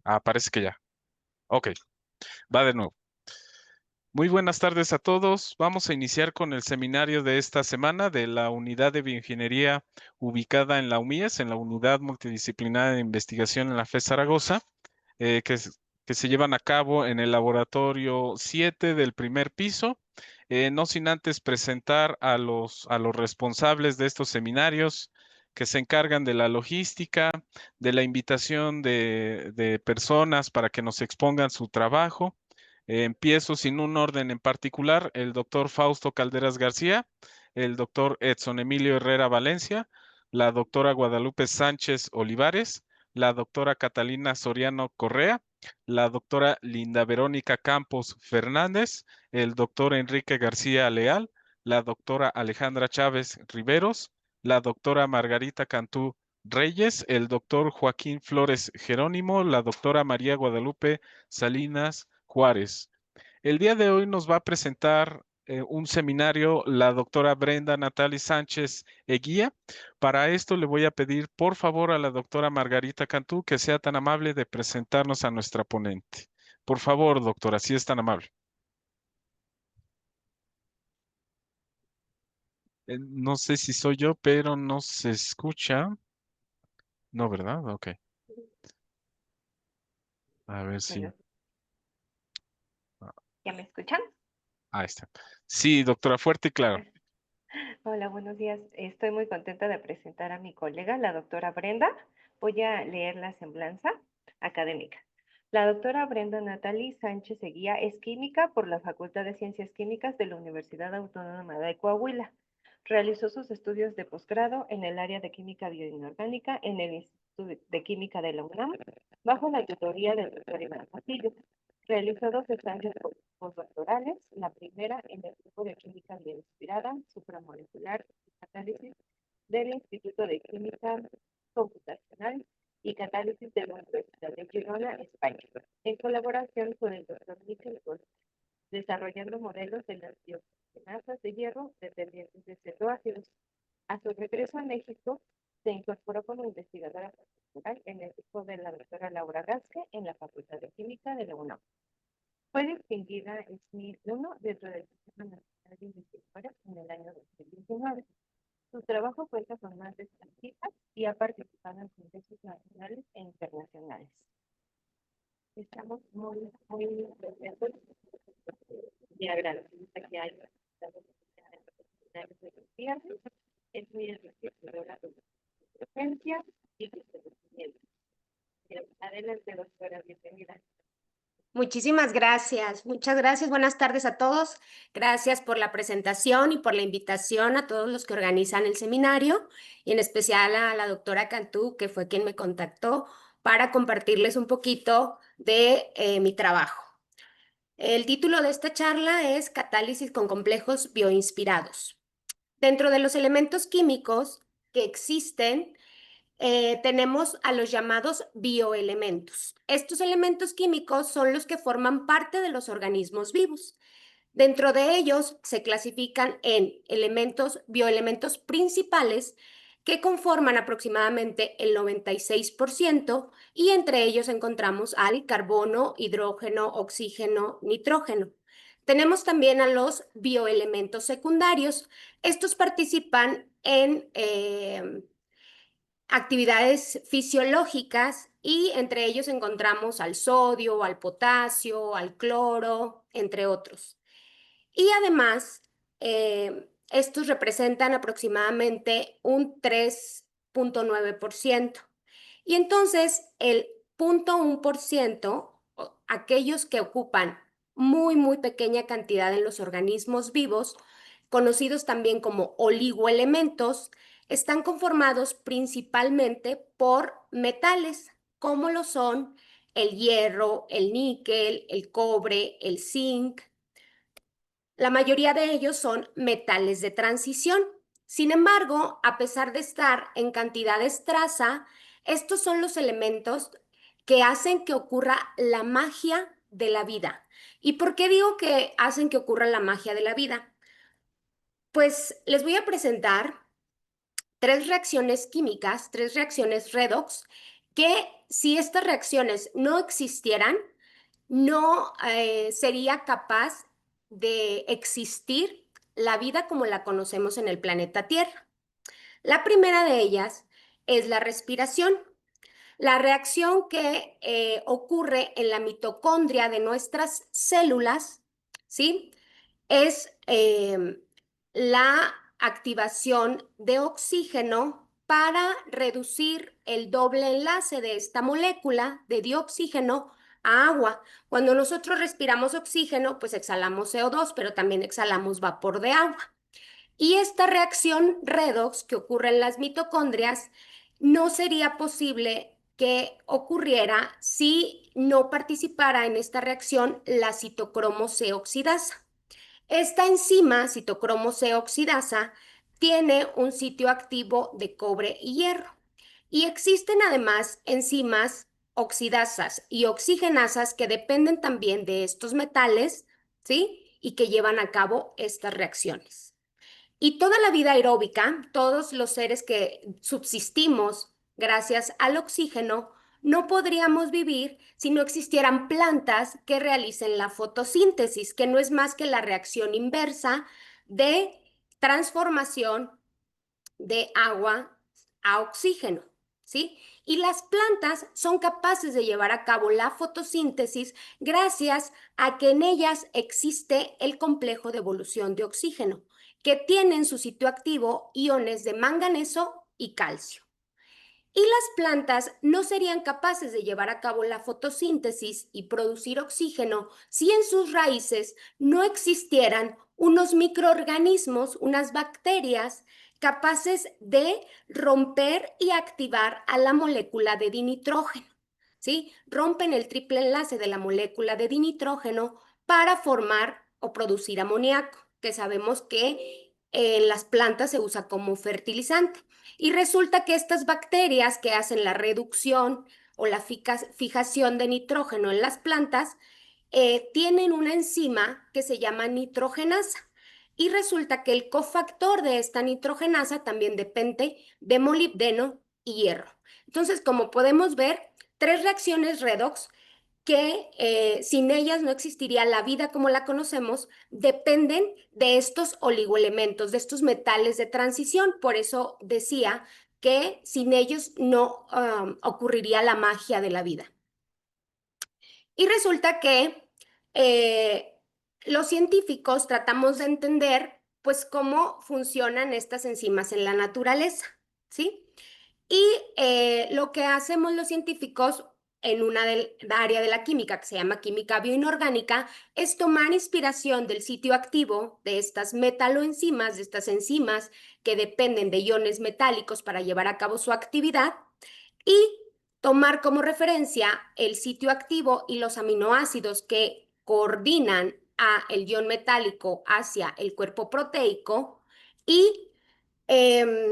Ah, parece que ya. Ok, va de nuevo. Muy buenas tardes a todos. Vamos a iniciar con el seminario de esta semana de la Unidad de Bioingeniería ubicada en la UMIES, en la Unidad Multidisciplinaria de Investigación en la FES Zaragoza, que se llevan a cabo en el laboratorio 7 del primer piso. No sin antes presentar a los responsables de estos seminarios que se encargan de la logística, de la invitación de personas para que nos expongan su trabajo. Empiezo sin un orden en particular, el doctor Fausto Calderas García, el doctor Edson Emilio Herrera Valencia, la doctora Guadalupe Sánchez Olivares, la doctora Catalina Soriano Correa, la doctora Linda Verónica Campos Fernández, el doctor Enrique García Leal, la doctora Alejandra Chávez Riveros, la doctora Margarita Cantú Reyes, el doctor Joaquín Flores Jerónimo, la doctora María Guadalupe Salinas Juárez. El día de hoy nos va a presentar un seminario la doctora Brenda Natali Sánchez Eguía. Para esto le voy a pedir, por favor, a la doctora Margarita Cantú que sea tan amable de presentarnos a nuestra ponente. Por favor, doctora, si es tan amable. No sé si soy yo, pero no se escucha. No, ¿verdad? Ok. A ver si. Bueno, ¿ya me escuchan? Ahí está. Sí, doctora, fuerte y claro. Hola, buenos días. Estoy muy contenta de presentar a mi colega, la doctora Brenda. Voy a leer la semblanza académica. La doctora Brenda Natali Sánchez Eguía es química por la Facultad de Ciencias Químicas de la Universidad Autónoma de Coahuila. Realizó sus estudios de posgrado en el área de química bioinorgánica en el Instituto de Química de la UNAM, bajo la tutoría del doctor Iván Castillo. Realizó dos estancias postdoctorales, la primera en el grupo de química bioinspirada, supramolecular y catálisis del Instituto de Química Computacional y Catálisis de la Universidad de Girona, España, en colaboración con el doctor Miquel Gómez, desarrollando modelos de las biogenasas de hierro dependientes de cetoácidos. A su regreso a México, se incorporó como investigadora postdoctoral en el equipo de la doctora Laura Gasque en la Facultad de Química de la UNAM. Fue distinguida en 2001 dentro del Sistema Nacional de Investigadores en el año 2019. Su trabajo cuenta con más de 100 citas y ha participado en congresos nacionales e internacionales. Estamos muy contentos y agradecidos a que haya estado en los viernes. Es muy enriquecedora su presencia y su conocimiento. Adelante, doctora, bienvenida. Muchísimas gracias. Muchas gracias. Buenas tardes a todos. Gracias por la presentación y por la invitación a todos los que organizan el seminario, y en especial a la doctora Cantú, que fue quien me contactó para compartirles un poquito de mi trabajo. El título de esta charla es Catálisis con complejos bioinspirados. Dentro de los elementos químicos que existen, tenemos a los llamados bioelementos. Estos elementos químicos son los que forman parte de los organismos vivos. Dentro de ellos se clasifican en bioelementos principales que conforman aproximadamente el 96% y entre ellos encontramos al carbono, hidrógeno, oxígeno, nitrógeno. Tenemos también a los bioelementos secundarios. Estos participan en actividades fisiológicas y entre ellos encontramos al sodio, al potasio, al cloro, entre otros. Y además, estos representan aproximadamente un 3,9%. Y entonces el 0,1%, aquellos que ocupan muy pequeña cantidad en los organismos vivos, conocidos también como oligoelementos, están conformados principalmente por metales, como lo son el hierro, el níquel, el cobre, el zinc. La mayoría de ellos son metales de transición. Sin embargo, a pesar de estar en cantidades traza, estos son los elementos que hacen que ocurra la magia de la vida. ¿Y por qué digo que hacen que ocurra la magia de la vida? Pues les voy a presentar tres reacciones químicas, tres reacciones redox, que si estas reacciones no existieran, no sería capaz de existir la vida como la conocemos en el planeta Tierra. La primera de ellas es la respiración. La reacción que ocurre en la mitocondria de nuestras células, ¿sí? Es la activación de oxígeno para reducir el doble enlace de esta molécula de dioxígeno a agua. Cuando nosotros respiramos oxígeno, pues exhalamos CO2, pero también exhalamos vapor de agua. Y esta reacción redox que ocurre en las mitocondrias no sería posible que ocurriera si no participara en esta reacción la citocromo C oxidasa. Esta enzima, citocromo C oxidasa, tiene un sitio activo de cobre y hierro. Y existen además enzimas oxidasas y oxigenasas que dependen también de estos metales, ¿sí? Y que llevan a cabo estas reacciones. Y toda la vida aeróbica, todos los seres que subsistimos gracias al oxígeno, no podríamos vivir si no existieran plantas que realicen la fotosíntesis, que no es más que la reacción inversa de transformación de agua a oxígeno, ¿sí? Y las plantas son capaces de llevar a cabo la fotosíntesis gracias a que en ellas existe el complejo de evolución de oxígeno, que tiene en su sitio activo iones de manganeso y calcio. Y las plantas no serían capaces de llevar a cabo la fotosíntesis y producir oxígeno si en sus raíces no existieran unos microorganismos, unas bacterias capaces de romper y activar a la molécula de dinitrógeno, ¿sí? Rompen el triple enlace de la molécula de dinitrógeno para formar o producir amoníaco, que sabemos que en las plantas se usa como fertilizante. Y resulta que estas bacterias que hacen la reducción o la fijación de nitrógeno en las plantas tienen una enzima que se llama nitrogenasa. Y resulta que el cofactor de esta nitrogenasa también depende de molibdeno y hierro. Entonces, como podemos ver, tres reacciones redox que sin ellas no existiría la vida como la conocemos, dependen de estos oligoelementos, de estos metales de transición. Por eso decía que sin ellos no ocurriría la magia de la vida. Y resulta que los científicos tratamos de entender pues cómo funcionan estas enzimas en la naturaleza, ¿sí? Y lo que hacemos los científicos en una área de la química que se llama química bioinorgánica es tomar inspiración del sitio activo de estas metaloenzimas, de estas enzimas que dependen de iones metálicos para llevar a cabo su actividad y tomar como referencia el sitio activo y los aminoácidos que coordinan a el ion metálico hacia el cuerpo proteico y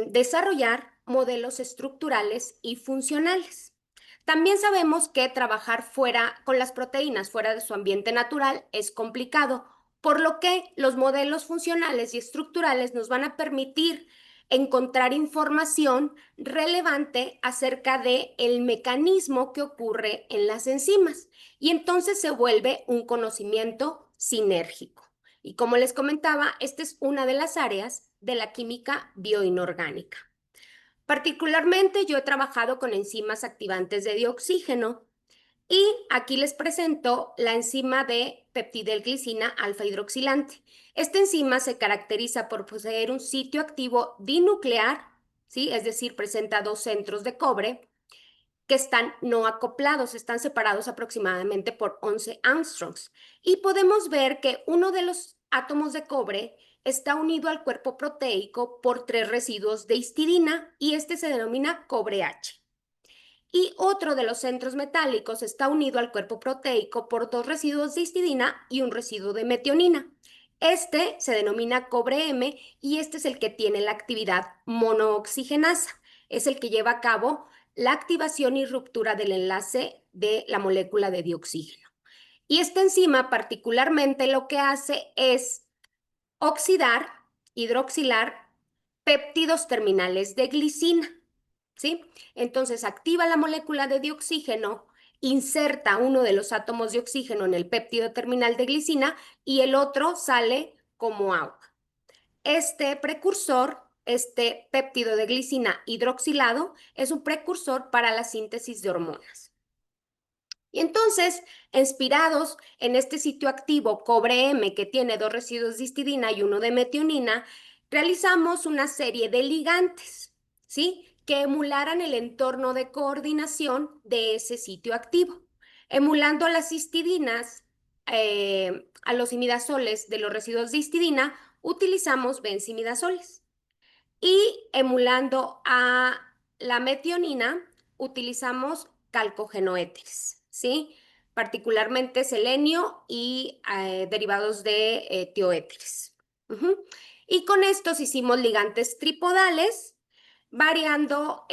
desarrollar modelos estructurales y funcionales. También sabemos que trabajar fuera con las proteínas, fuera de su ambiente natural, es complicado, por lo que los modelos funcionales y estructurales nos van a permitir encontrar información relevante acerca de el mecanismo que ocurre en las enzimas y entonces se vuelve un conocimiento sinérgico. Y como les comentaba, esta es una de las áreas de la química bioinorgánica. Particularmente yo he trabajado con enzimas activantes de dioxígeno y aquí les presento la enzima de peptidilglicina alfa hidroxilante. Esta enzima se caracteriza por poseer un sitio activo dinuclear, ¿sí? Es decir, presenta dos centros de cobre que están no acoplados, están separados aproximadamente por 11 angstroms. Y podemos ver que uno de los átomos de cobre está unido al cuerpo proteico por 3 residuos de histidina y este se denomina cobre H. Y otro de los centros metálicos está unido al cuerpo proteico por 2 residuos de histidina y un residuo de metionina. Este se denomina cobre M y este es el que tiene la actividad monooxigenasa. Es el que lleva a cabo la activación y ruptura del enlace de la molécula de dioxígeno. Y esta enzima particularmente lo que hace es oxidar, hidroxilar péptidos terminales de glicina, ¿sí? Entonces activa la molécula de dioxígeno, inserta uno de los átomos de oxígeno en el péptido terminal de glicina y el otro sale como agua. Este precursor, este péptido de glicina hidroxilado, es un precursor para la síntesis de hormonas. Y entonces, inspirados en este sitio activo cobre M, que tiene 2 residuos de histidina y 1 de metionina, realizamos una serie de ligantes, ¿sí? Que emularan el entorno de coordinación de ese sitio activo. Emulando a las histidinas, a los imidazoles de los residuos de histidina, utilizamos benzimidazoles. Y emulando a la metionina, utilizamos calcogenoéteres, ¿sí? Particularmente selenio y derivados de tioéteres. Y con estos hicimos ligantes tripodales, variando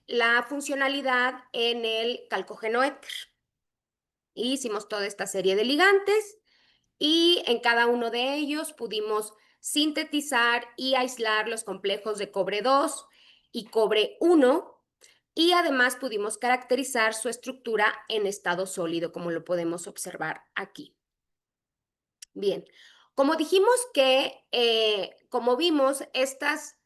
la funcionalidad en el calcogenoéter. Y hicimos toda esta serie de ligantes y en cada uno de ellos pudimos sintetizar y aislar los complejos de cobre 2 y cobre 1 y además pudimos caracterizar su estructura en estado sólido, como lo podemos observar aquí. Bien, como dijimos que, como vimos, estas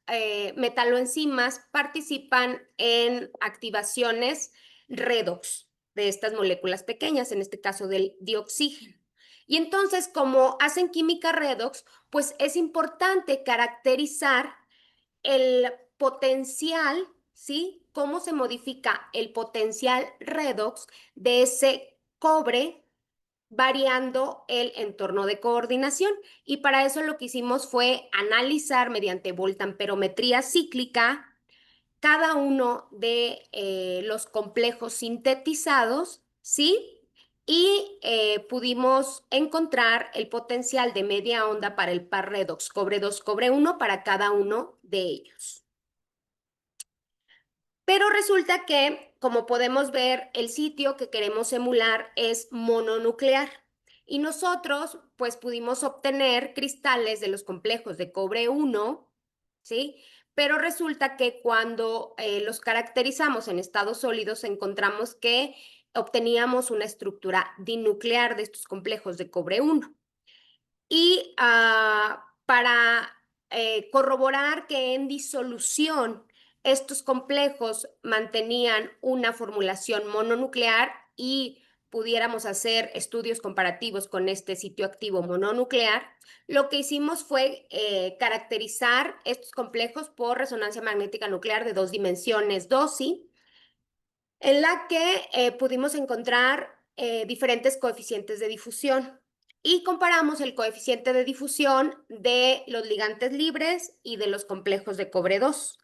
metaloenzimas participan en activaciones redox de estas moléculas pequeñas, en este caso del dioxígeno. Y entonces, como hacen química redox, pues es importante caracterizar el potencial, ¿sí? Cómo se modifica el potencial redox de ese cobre variando el entorno de coordinación. Y para eso lo que hicimos fue analizar mediante voltamperometría cíclica cada uno de los complejos sintetizados, ¿sí? Y pudimos encontrar el potencial de media onda para el par redox cobre 2, cobre 1 para cada uno de ellos. Pero resulta que, como podemos ver, el sitio que queremos emular es mononuclear. Y nosotros, pues, pudimos obtener cristales de los complejos de cobre 1, ¿sí? Pero resulta que cuando los caracterizamos en estados sólidos, encontramos que obteníamos una estructura dinuclear de estos complejos de cobre 1. Y para corroborar que en disolución estos complejos mantenían una formulación mononuclear y pudiéramos hacer estudios comparativos con este sitio activo mononuclear, lo que hicimos fue caracterizar estos complejos por resonancia magnética nuclear de 2 dimensiones, DOSI, en la que pudimos encontrar diferentes coeficientes de difusión y comparamos el coeficiente de difusión de los ligantes libres y de los complejos de cobre 2.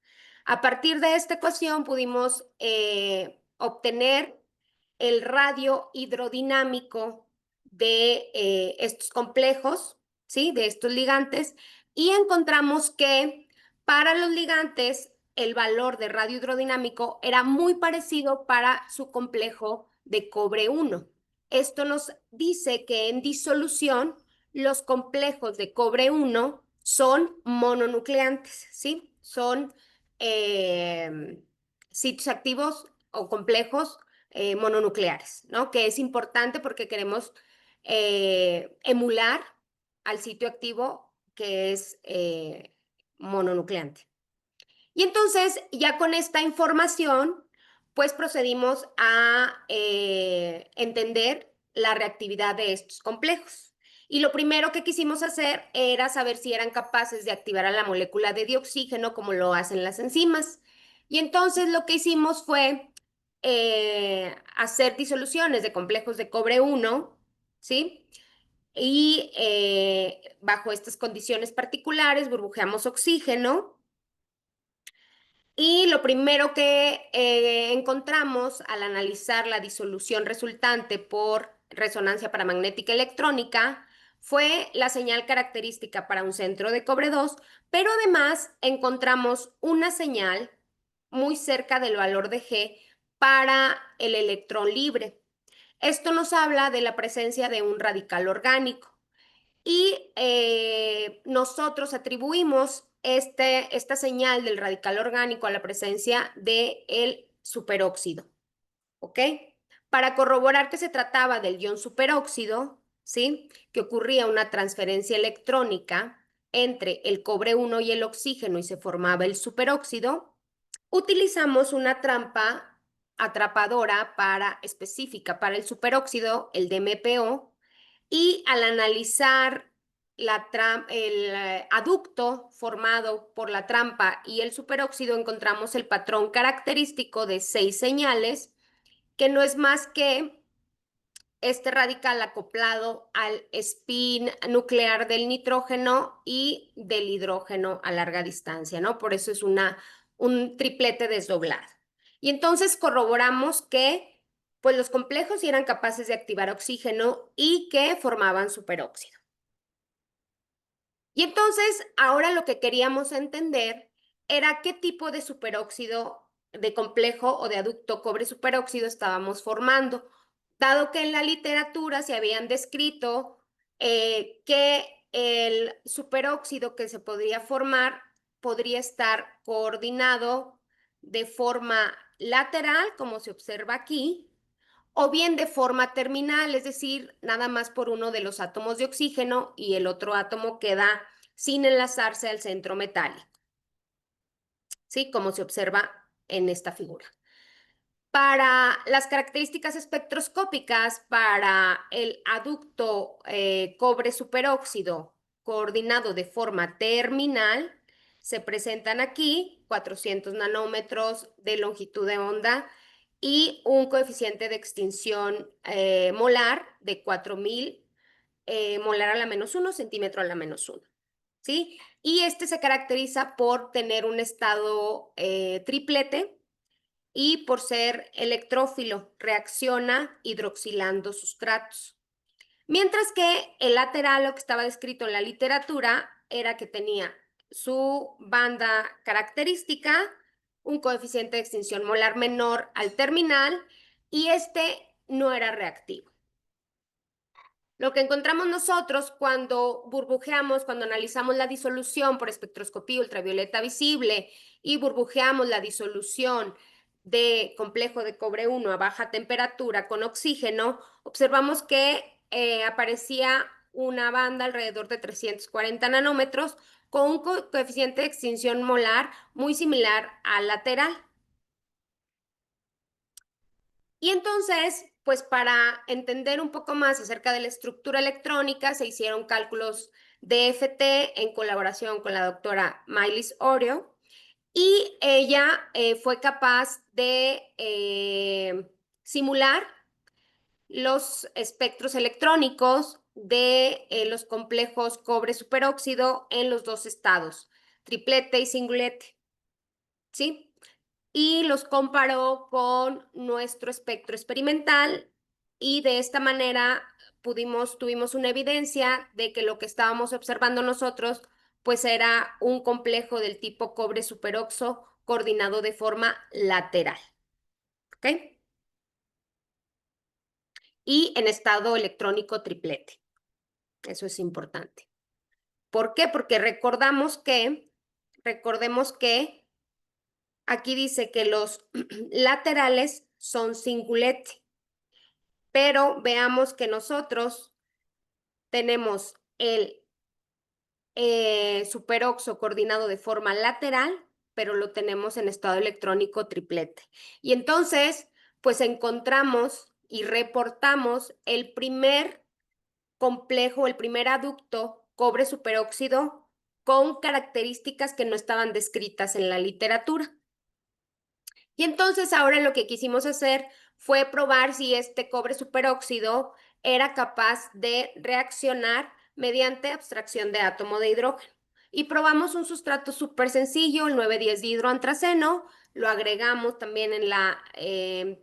A partir de esta ecuación pudimos obtener el radio hidrodinámico de estos complejos, ¿sí? De estos ligantes, y encontramos que para los ligantes el valor de radio hidrodinámico era muy parecido para su complejo de cobre 1. Esto nos dice que en disolución los complejos de cobre 1 son mononucleantes, ¿sí? Son sitios activos o complejos mononucleares, ¿no? Que es importante porque queremos emular al sitio activo que es mononucleante. Y entonces, ya con esta información, pues procedimos a entender la reactividad de estos complejos. Y lo primero que quisimos hacer era saber si eran capaces de activar a la molécula de dioxígeno como lo hacen las enzimas. Y entonces lo que hicimos fue hacer disoluciones de complejos de cobre 1, ¿sí? Y bajo estas condiciones particulares burbujeamos oxígeno. Y lo primero que encontramos al analizar la disolución resultante por resonancia paramagnética electrónica fue la señal característica para un centro de cobre 2, pero además encontramos una señal muy cerca del valor de G para el electrón libre. Esto nos habla de la presencia de un radical orgánico. Y nosotros atribuimos esta señal del radical orgánico a la presencia del superóxido, ¿ok? Para corroborar que se trataba del ion superóxido, ¿sí? Que ocurría una transferencia electrónica entre el cobre 1 y el oxígeno y se formaba el superóxido, utilizamos una trampa atrapadora específica para el superóxido, el DMPO, y al analizar el aducto formado por la trampa y el superóxido encontramos el patrón característico de 6 señales, que no es más que este radical acoplado al spin nuclear del nitrógeno y del hidrógeno a larga distancia, ¿no? Por eso es un triplete desdoblado. Y entonces corroboramos que pues, los complejos sí eran capaces de activar oxígeno y que formaban superóxido. Y entonces, ahora lo que queríamos entender era qué tipo de superóxido, de complejo o de aducto cobre superóxido estábamos formando, dado que en la literatura se habían descrito que el superóxido que se podría formar podría estar coordinado de forma lateral, como se observa aquí, o bien de forma terminal, es decir, nada más por uno de los átomos de oxígeno y el otro átomo queda sin enlazarse al centro metálico, ¿sí? Como se observa en esta figura. Para las características espectroscópicas, para el aducto cobre superóxido coordinado de forma terminal, se presentan aquí 400 nanómetros de longitud de onda y un coeficiente de extinción molar de 4000 molar a la -1, centímetro a la -1. ¿Sí? Y este se caracteriza por tener un estado triplete y por ser electrófilo, reacciona hidroxilando sustratos. Mientras que el lateral, lo que estaba descrito en la literatura, era que tenía su banda característica, un coeficiente de extinción molar menor al terminal, y este no era reactivo. Lo que encontramos nosotros cuando burbujeamos, cuando analizamos la disolución por espectroscopía ultravioleta visible y burbujeamos la disolución de complejo de cobre 1 a baja temperatura con oxígeno, observamos que aparecía una banda alrededor de 340 nanómetros con un coeficiente de extinción molar muy similar al lateral. Y entonces, pues para entender un poco más acerca de la estructura electrónica, se hicieron cálculos de FT en colaboración con la doctora Maylis Orio, y ella fue capaz de simular los espectros electrónicos de los complejos cobre superóxido en los dos estados, triplete y singulete, ¿sí? Y los comparó con nuestro espectro experimental y de esta manera tuvimos una evidencia de que lo que estábamos observando nosotros pues era un complejo del tipo cobre superoxo coordinado de forma lateral, ¿ok? Y en estado electrónico triplete. Eso es importante. ¿Por qué? Porque recordemos que aquí dice que los laterales son singulete, pero veamos que nosotros tenemos el superoxo coordinado de forma lateral, pero lo tenemos en estado electrónico triplete. Y entonces, pues encontramos y reportamos el primer complejo, el primer aducto cobre superóxido con características que no estaban descritas en la literatura. Y entonces ahora lo que quisimos hacer fue probar si este cobre superóxido era capaz de reaccionar mediante abstracción de átomo de hidrógeno. Y probamos un sustrato súper sencillo, el 9,10 dihidroantraceno, lo agregamos también en la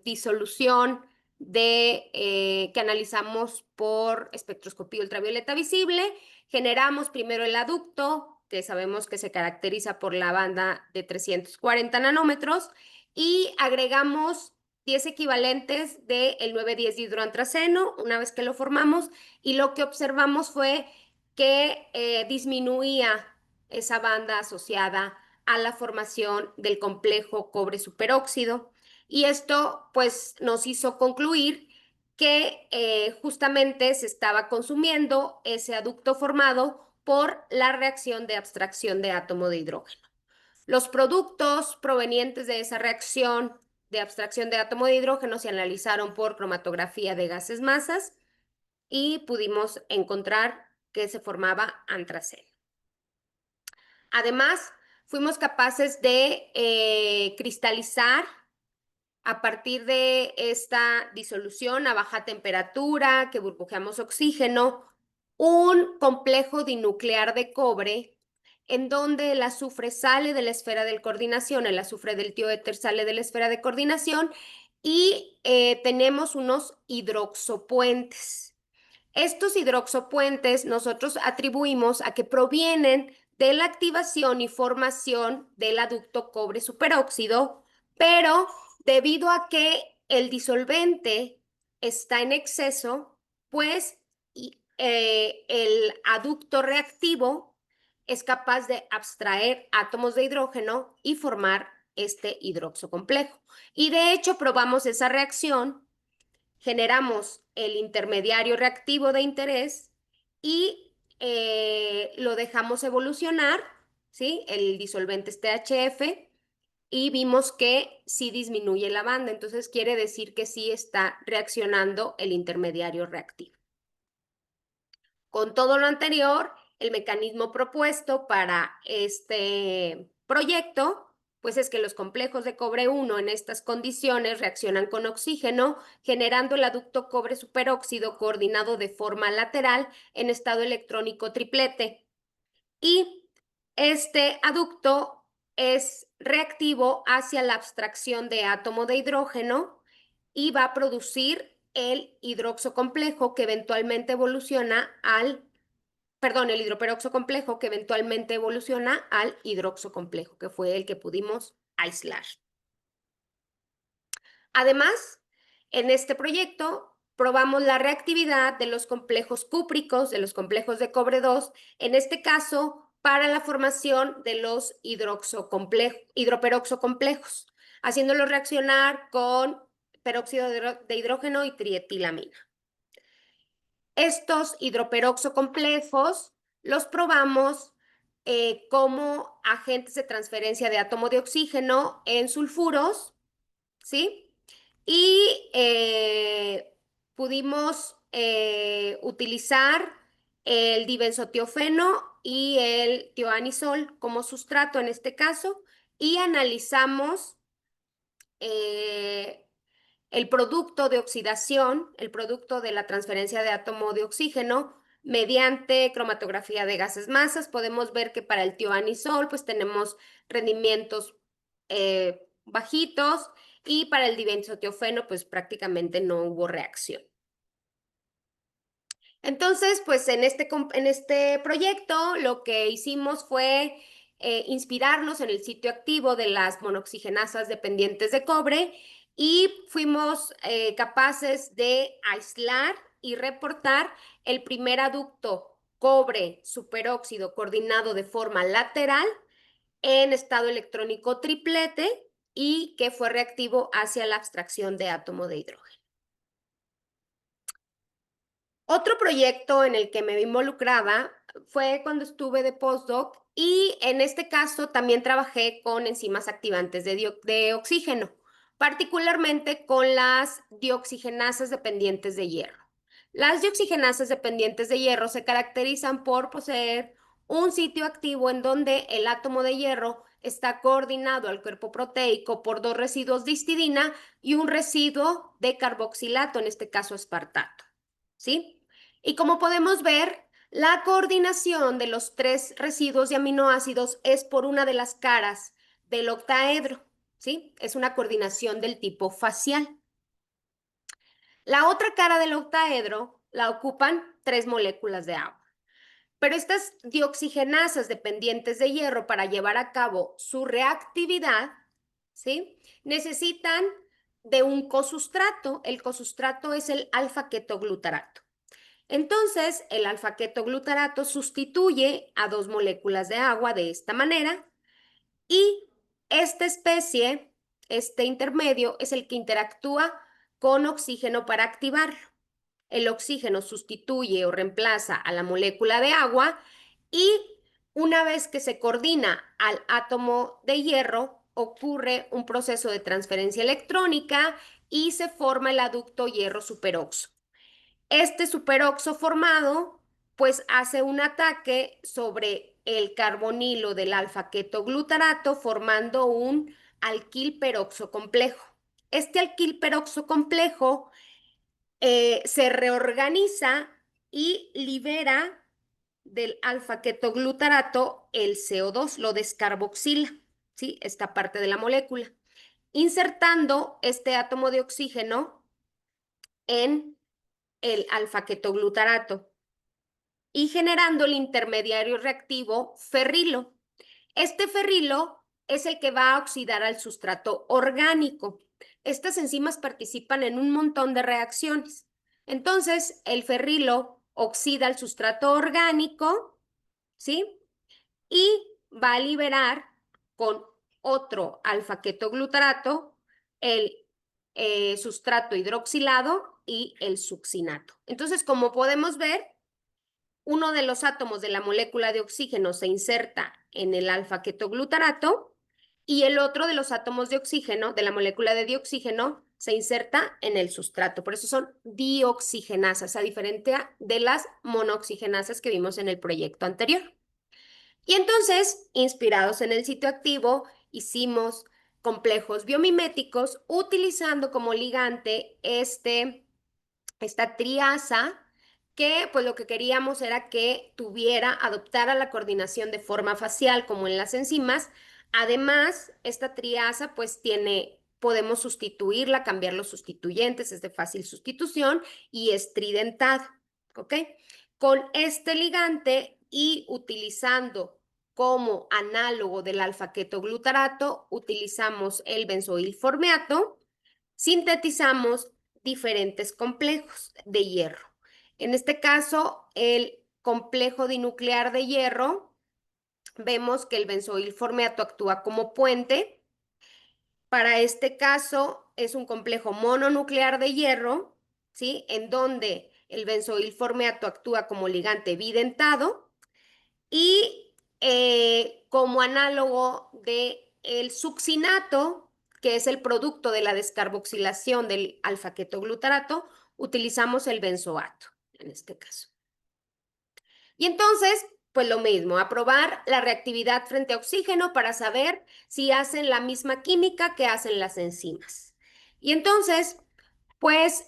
disolución que analizamos por espectroscopía ultravioleta visible. Generamos primero el aducto, que sabemos que se caracteriza por la banda de 340 nanómetros, y agregamos 10 equivalentes del 9,10 dihidroantraceno una vez que lo formamos, y lo que observamos fue que disminuía esa banda asociada a la formación del complejo cobre superóxido. Y esto pues nos hizo concluir que justamente se estaba consumiendo ese aducto formado por la reacción de abstracción de átomo de hidrógeno. Los productos provenientes de esa reacción de abstracción de átomo de hidrógeno se analizaron por cromatografía de gases masas y pudimos encontrar que se formaba antraceno. Además, fuimos capaces de cristalizar a partir de esta disolución a baja temperatura, que burbujeamos oxígeno, un complejo dinuclear de cobre en donde el azufre sale de la esfera de coordinación, el azufre del tioéter sale de la esfera de coordinación y tenemos unos hidroxopuentes. Estos hidroxopuentes nosotros atribuimos a que provienen de la activación y formación del aducto cobre superóxido, pero debido a que el disolvente está en exceso, pues el aducto reactivo es capaz de abstraer átomos de hidrógeno y formar este hidroxocomplejo. Y de hecho probamos esa reacción, generamos el intermediario reactivo de interés y lo dejamos evolucionar, ¿sí? El disolvente es THF y vimos que sí disminuye la banda, entonces quiere decir que sí está reaccionando el intermediario reactivo. Con todo lo anterior, el mecanismo propuesto para este proyecto pues es que los complejos de cobre 1 en estas condiciones reaccionan con oxígeno, generando el aducto cobre superóxido coordinado de forma lateral en estado electrónico triplete. Y este aducto es reactivo hacia la abstracción de átomo de hidrógeno y va a producir el hidroxocomplejo que eventualmente evoluciona el hidroperoxo complejo que eventualmente evoluciona al hidroxocomplejo, que fue el que pudimos aislar. Además, en este proyecto probamos la reactividad de los complejos cúpricos, de los complejos de cobre 2, en este caso para la formación de los hidroperoxocomplejos, haciéndolos reaccionar con peróxido de hidrógeno y trietilamina. Estos hidroperoxocomplejos los probamos como agentes de transferencia de átomo de oxígeno en sulfuros, ¿sí? Y pudimos utilizar el dibenzotiofeno y el tioanisol como sustrato en este caso y analizamos el producto de oxidación, el producto de la transferencia de átomo de oxígeno mediante cromatografía de gases masas. Podemos ver que para el tioanisol pues tenemos rendimientos bajitos y para el dibenzotiofeno pues prácticamente no hubo reacción. Entonces, pues en este proyecto lo que hicimos fue inspirarnos en el sitio activo de las monoxigenasas dependientes de cobre y fuimos capaces de aislar y reportar el primer aducto cobre superóxido coordinado de forma lateral en estado electrónico triplete y que fue reactivo hacia la abstracción de átomo de hidrógeno. Otro proyecto en el que me vi involucrada fue cuando estuve de postdoc y en este caso también trabajé con enzimas activantes de oxígeno, particularmente con las dioxigenasas dependientes de hierro. Las dioxigenasas dependientes de hierro se caracterizan por poseer un sitio activo en donde el átomo de hierro está coordinado al cuerpo proteico por dos residuos de histidina y un residuo de carboxilato, en este caso aspartato, ¿sí? Y como podemos ver, la coordinación de los tres residuos de aminoácidos es por una de las caras del octaedro, ¿sí? Es una coordinación del tipo facial. La otra cara del octaedro la ocupan tres moléculas de agua. Pero estas dioxigenasas dependientes de hierro para llevar a cabo su reactividad, ¿sí? Necesitan de un cosustrato. El cosustrato es el alfa-ketoglutarato. Entonces, el alfa-ketoglutarato sustituye a 2 moléculas de agua de esta manera y esta especie, este intermedio, es el que interactúa con oxígeno para activarlo. El oxígeno sustituye o reemplaza a la molécula de agua y una vez que se coordina al átomo de hierro, ocurre un proceso de transferencia electrónica y se forma el aducto hierro superoxo. Este superoxo formado pues hace un ataque sobre el carbonilo del alfa-ketoglutarato formando un alquil peroxo complejo. Este alquil peroxo complejo se reorganiza y libera del alfa-ketoglutarato el CO2, lo descarboxila, ¿sí? Esta parte de la molécula, insertando este átomo de oxígeno en el alfa-ketoglutarato y generando el intermediario reactivo ferrilo. Este ferrilo es el que va a oxidar al sustrato orgánico. Estas enzimas participan en un montón de reacciones. Entonces, el ferrilo oxida al sustrato orgánico, ¿sí? Y va a liberar con otro alfa-ketoglutarato el sustrato hidroxilado y el succinato. Entonces, como podemos ver, uno de los átomos de la molécula de oxígeno se inserta en el alfa-ketoglutarato y el otro de los átomos de oxígeno, de la molécula de dioxígeno, se inserta en el sustrato. Por eso son dioxigenasas, a diferencia de las monooxigenasas que vimos en el proyecto anterior. Y entonces, inspirados en el sitio activo, hicimos complejos biomiméticos utilizando como ligante esta triasa que pues lo que queríamos era que adoptara la coordinación de forma facial como en las enzimas. Además, esta triasa pues podemos sustituirla, cambiar los sustituyentes, es de fácil sustitución y es tridentado, ¿ok? Con este ligante y utilizando como análogo del alfa-ketoglutarato, utilizamos el benzoilformeato, sintetizamos diferentes complejos de hierro. En este caso, el complejo dinuclear de hierro, vemos que el benzoilformeato actúa como puente. Para este caso, es un complejo mononuclear de hierro, ¿sí? En donde el benzoilformeato actúa como ligante bidentado y como análogo del succinato, que es el producto de la descarboxilación del alfa-ketoglutarato, utilizamos el benzoato en este caso. Y entonces, pues lo mismo, aprobar la reactividad frente a oxígeno para saber si hacen la misma química que hacen las enzimas. Y entonces, pues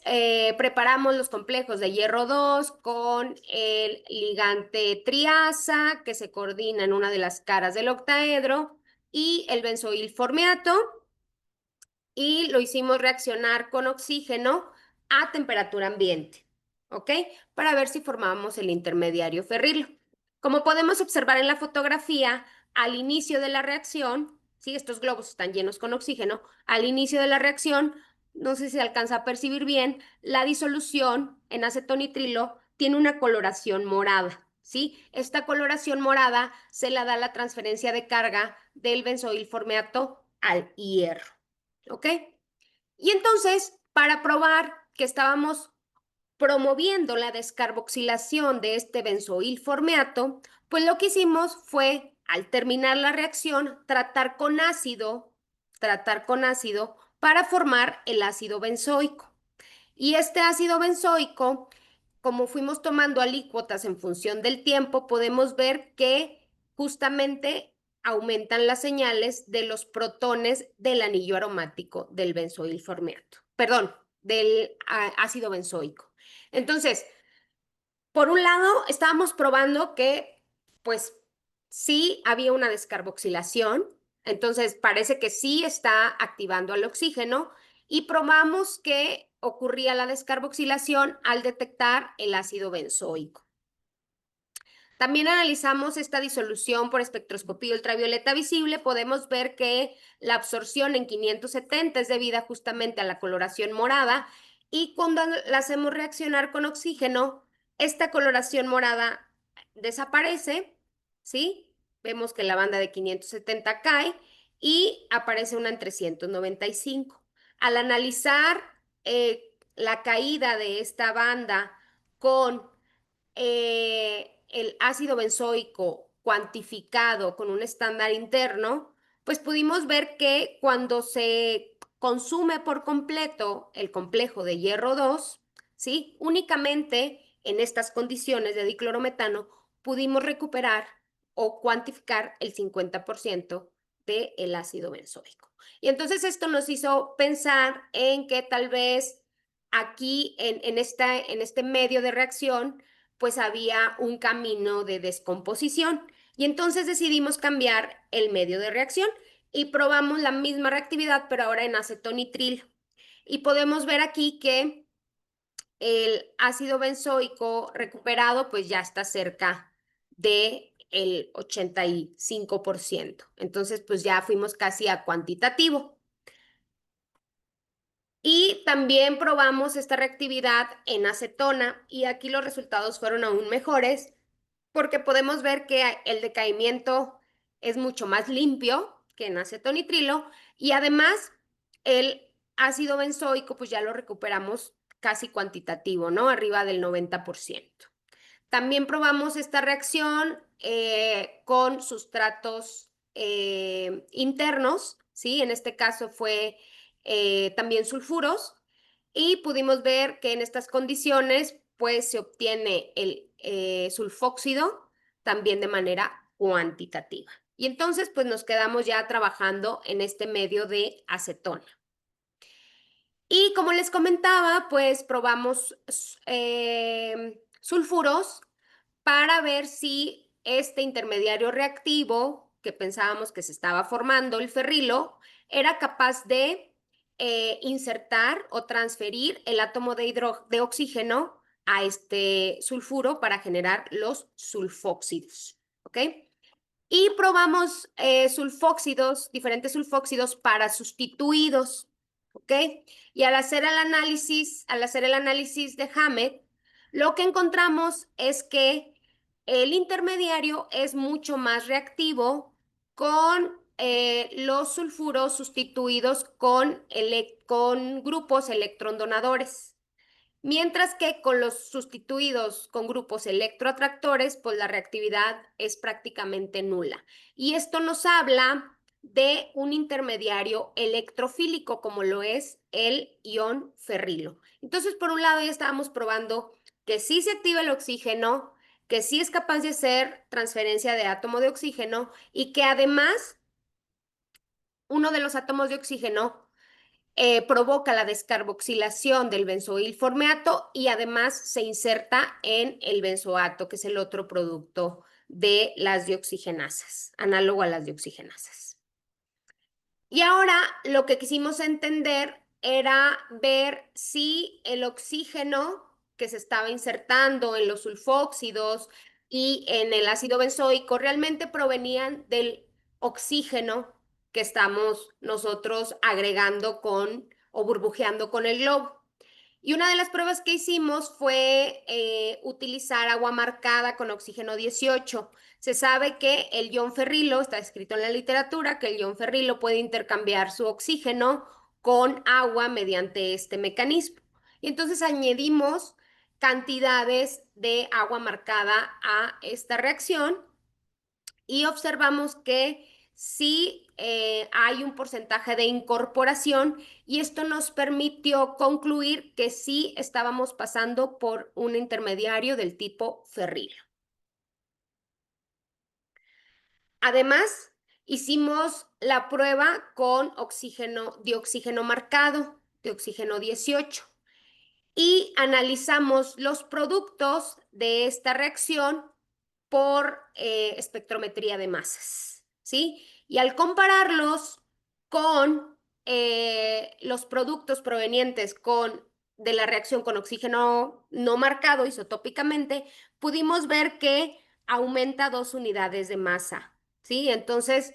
preparamos los complejos de hierro 2 con el ligante triasa que se coordina en una de las caras del octaedro y el benzoilformeato y lo hicimos reaccionar con oxígeno a temperatura ambiente, ¿ok? Para ver si formamos el intermediario ferrilo. Como podemos observar en la fotografía, al inicio de la reacción, ¿sí? Estos globos están llenos con oxígeno, al inicio de la reacción, no sé si se alcanza a percibir bien, la disolución en acetonitrilo tiene una coloración morada, ¿sí? Esta coloración morada se la da la transferencia de carga del benzoilformeato al hierro. ¿Ok? Y entonces, para probar que estábamos promoviendo la descarboxilación de este benzoilformeato, pues lo que hicimos fue, al terminar la reacción, tratar con ácido para formar el ácido benzoico. Y este ácido benzoico, como fuimos tomando alícuotas en función del tiempo, podemos ver que justamente aumentan las señales de los protones del anillo aromático del benzoilformeato, perdón, del ácido benzoico. Entonces, por un lado, estábamos probando que, pues, sí había una descarboxilación, entonces parece que sí está activando al oxígeno y probamos que ocurría la descarboxilación al detectar el ácido benzoico. También analizamos esta disolución por espectroscopía ultravioleta visible. Podemos ver que la absorción en 570 es debida justamente a la coloración morada y cuando la hacemos reaccionar con oxígeno, esta coloración morada desaparece, ¿sí? Vemos que la banda de 570 cae y aparece una en 395. Al analizar la caída de esta banda con el ácido benzoico cuantificado con un estándar interno, pues pudimos ver que cuando se consume por completo el complejo de hierro 2, ¿sí? Únicamente en estas condiciones de diclorometano pudimos recuperar o cuantificar el 50% del ácido benzoico. Y entonces esto nos hizo pensar en que tal vez aquí en este medio de reacción pues había un camino de descomposición. Y entonces decidimos cambiar el medio de reacción y probamos la misma reactividad, pero ahora en acetonitrilo. Y podemos ver aquí que el ácido benzoico recuperado pues ya está cerca del 85%. Entonces pues ya fuimos casi a cuantitativo. Y también probamos esta reactividad en acetona y aquí los resultados fueron aún mejores porque podemos ver que el decaimiento es mucho más limpio que en acetonitrilo y además el ácido benzoico pues ya lo recuperamos casi cuantitativo, ¿no? Arriba del 90%. También probamos esta reacción con sustratos internos, ¿sí? En este caso fue también sulfuros y pudimos ver que en estas condiciones pues se obtiene el sulfóxido también de manera cuantitativa. Y entonces pues nos quedamos ya trabajando en este medio de acetona. Y como les comentaba, pues probamos sulfuros para ver si este intermediario reactivo que pensábamos que se estaba formando, el ferrilo, era capaz de insertar o transferir el átomo de oxígeno a este sulfuro para generar los sulfóxidos. ¿Ok? Y probamos sulfóxidos, diferentes sulfóxidos para sustituidos. ¿Ok? Y al hacer el análisis de Hammett, lo que encontramos es que el intermediario es mucho más reactivo con los sulfuros sustituidos con grupos electrondonadores. Mientras que con los sustituidos con grupos electroatractores, pues la reactividad es prácticamente nula. Y esto nos habla de un intermediario electrofílico como lo es el ion ferrilo. Entonces, por un lado ya estábamos probando que sí se activa el oxígeno, que sí es capaz de hacer transferencia de átomo de oxígeno y que además uno de los átomos de oxígeno provoca la descarboxilación del benzoilformeato y además se inserta en el benzoato, que es el otro producto de las dioxigenasas, análogo a las dioxigenasas. Y ahora lo que quisimos entender era ver si el oxígeno que se estaba insertando en los sulfóxidos y en el ácido benzoico realmente provenían del oxígeno que estamos nosotros agregando con o burbujeando con el globo. Y una de las pruebas que hicimos fue utilizar agua marcada con oxígeno 18. Se sabe que el ion ferrilo, está escrito en la literatura, que el ion ferrilo puede intercambiar su oxígeno con agua mediante este mecanismo. Y entonces añadimos cantidades de agua marcada a esta reacción y observamos que sí hay un porcentaje de incorporación y esto nos permitió concluir que sí estábamos pasando por un intermediario del tipo ferrilo. Además, hicimos la prueba con dioxígeno marcado, de oxígeno 18, y analizamos los productos de esta reacción por espectrometría de masas, ¿sí? Y al compararlos con los productos provenientes de la reacción con oxígeno no marcado isotópicamente, pudimos ver que aumenta 2 unidades de masa, ¿sí? Entonces,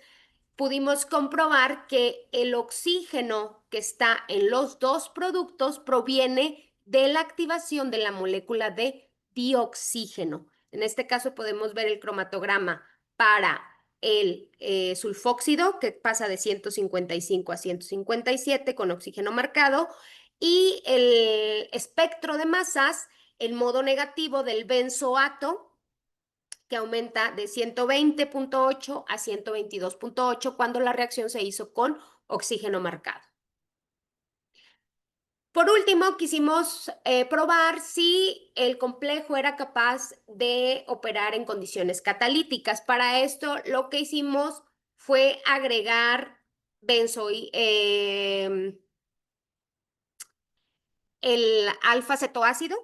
pudimos comprobar que el oxígeno que está en los dos productos proviene de la activación de la molécula de dioxígeno. En este caso podemos ver el cromatograma para el sulfóxido, que pasa de 155 a 157 con oxígeno marcado, y el espectro de masas, el modo negativo del benzoato, que aumenta de 120.8 a 122.8 cuando la reacción se hizo con oxígeno marcado. Por último, quisimos probar si el complejo era capaz de operar en condiciones catalíticas. Para esto, lo que hicimos fue agregar el alfa-cetoácido,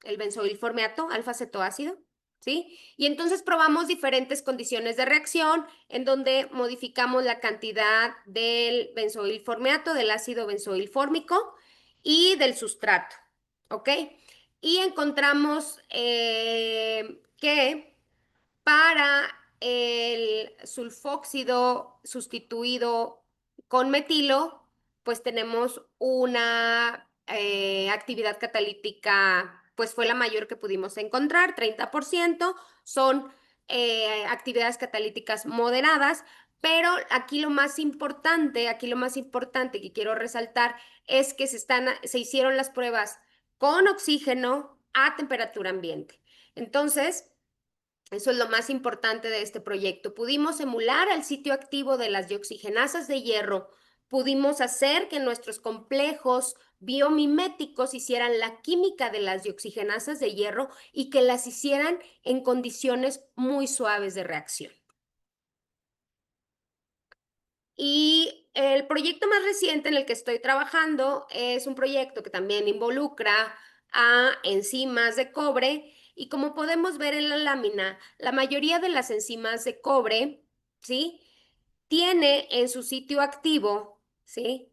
el benzoilformiato, alfa-cetoácido, ¿sí? Y entonces probamos diferentes condiciones de reacción en donde modificamos la cantidad del benzoilformiato, del ácido benzoilfórmico y del sustrato, ¿ok? Y encontramos que para el sulfóxido sustituido con metilo, pues tenemos una actividad catalítica, pues fue la mayor que pudimos encontrar, 30%. Son actividades catalíticas moderadas, pero aquí lo más importante, que quiero resaltar es que se hicieron las pruebas con oxígeno a temperatura ambiente. Entonces, eso es lo más importante de este proyecto. Pudimos emular el sitio activo de las dioxigenasas de hierro. Pudimos hacer que nuestros complejos biomiméticos hicieran la química de las dioxigenasas de hierro y que las hicieran en condiciones muy suaves de reacción. Y el proyecto más reciente en el que estoy trabajando es un proyecto que también involucra a enzimas de cobre y como podemos ver en la lámina, la mayoría de las enzimas de cobre, ¿sí? Tiene en su sitio activo, ¿sí?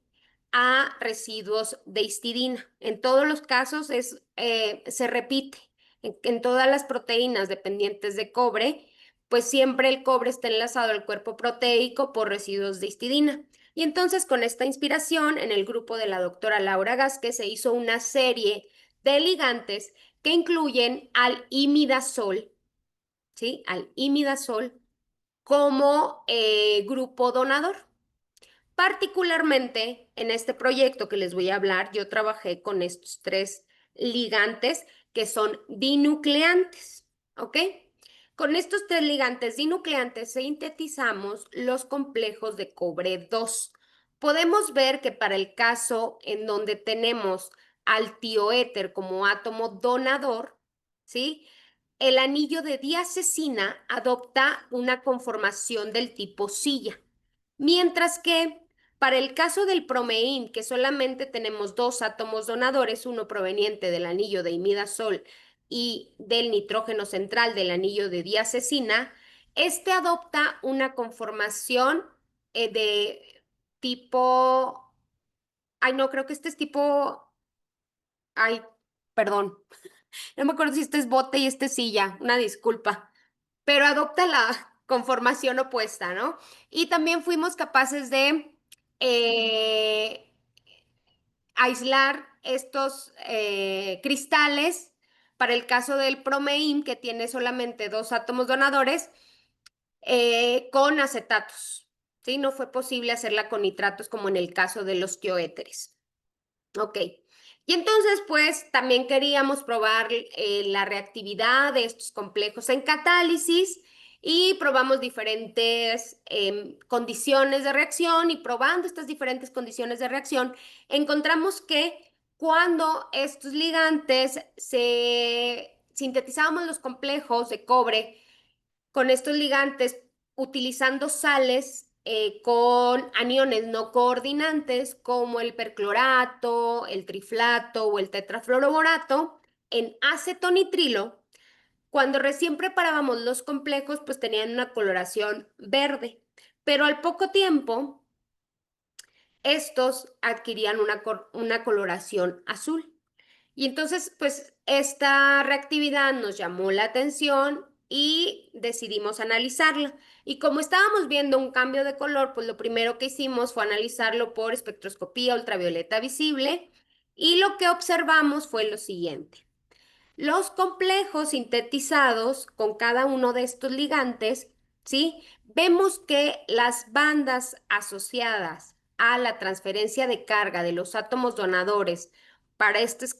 A residuos de histidina. En todos los casos se repite. En todas las proteínas dependientes de cobre, pues siempre el cobre está enlazado al cuerpo proteico por residuos de histidina. Y entonces con esta inspiración, en el grupo de la doctora Laura Gasque se hizo una serie de ligantes que incluyen al imidazol, ¿sí? Al imidazol como grupo donador. Particularmente en este proyecto que les voy a hablar, yo trabajé con estos 3 ligantes que son dinucleantes, ¿ok? Con estos 3 ligantes dinucleantes sintetizamos los complejos de cobre 2. Podemos ver que para el caso en donde tenemos al tioéter como átomo donador, ¿sí? El anillo de diacesina adopta una conformación del tipo silla, mientras que para el caso del bromeín, que solamente tenemos 2 átomos donadores, uno proveniente del anillo de imidazol y del nitrógeno central del anillo de diacesina, este adopta una conformación de tipo, ay no, creo que este es tipo, ay, perdón, no me acuerdo si este es bote y este es silla, una disculpa, pero adopta la conformación opuesta, ¿no? Y también fuimos capaces de aislar estos cristales para el caso del bromeín, que tiene solamente 2 átomos donadores, con acetatos, ¿sí? No fue posible hacerla con nitratos como en el caso de los tioéteres. Ok. Y entonces, pues, también queríamos probar la reactividad de estos complejos en catálisis y probamos diferentes condiciones de reacción y probando estas diferentes condiciones de reacción, encontramos que cuando estos ligantes sintetizábamos los complejos de cobre con estos ligantes utilizando sales con aniones no coordinantes como el perclorato, el triflato o el tetrafluoroborato en acetonitrilo. Cuando recién preparábamos los complejos, pues tenían una coloración verde, pero al poco tiempo estos adquirían una coloración azul. Y entonces, pues esta reactividad nos llamó la atención y decidimos analizarla. Y como estábamos viendo un cambio de color, pues lo primero que hicimos fue analizarlo por espectroscopía ultravioleta visible y lo que observamos fue lo siguiente. Los complejos sintetizados con cada uno de estos ligantes, ¿sí? Vemos que las bandas asociadas a la transferencia de carga de los átomos donadores para estos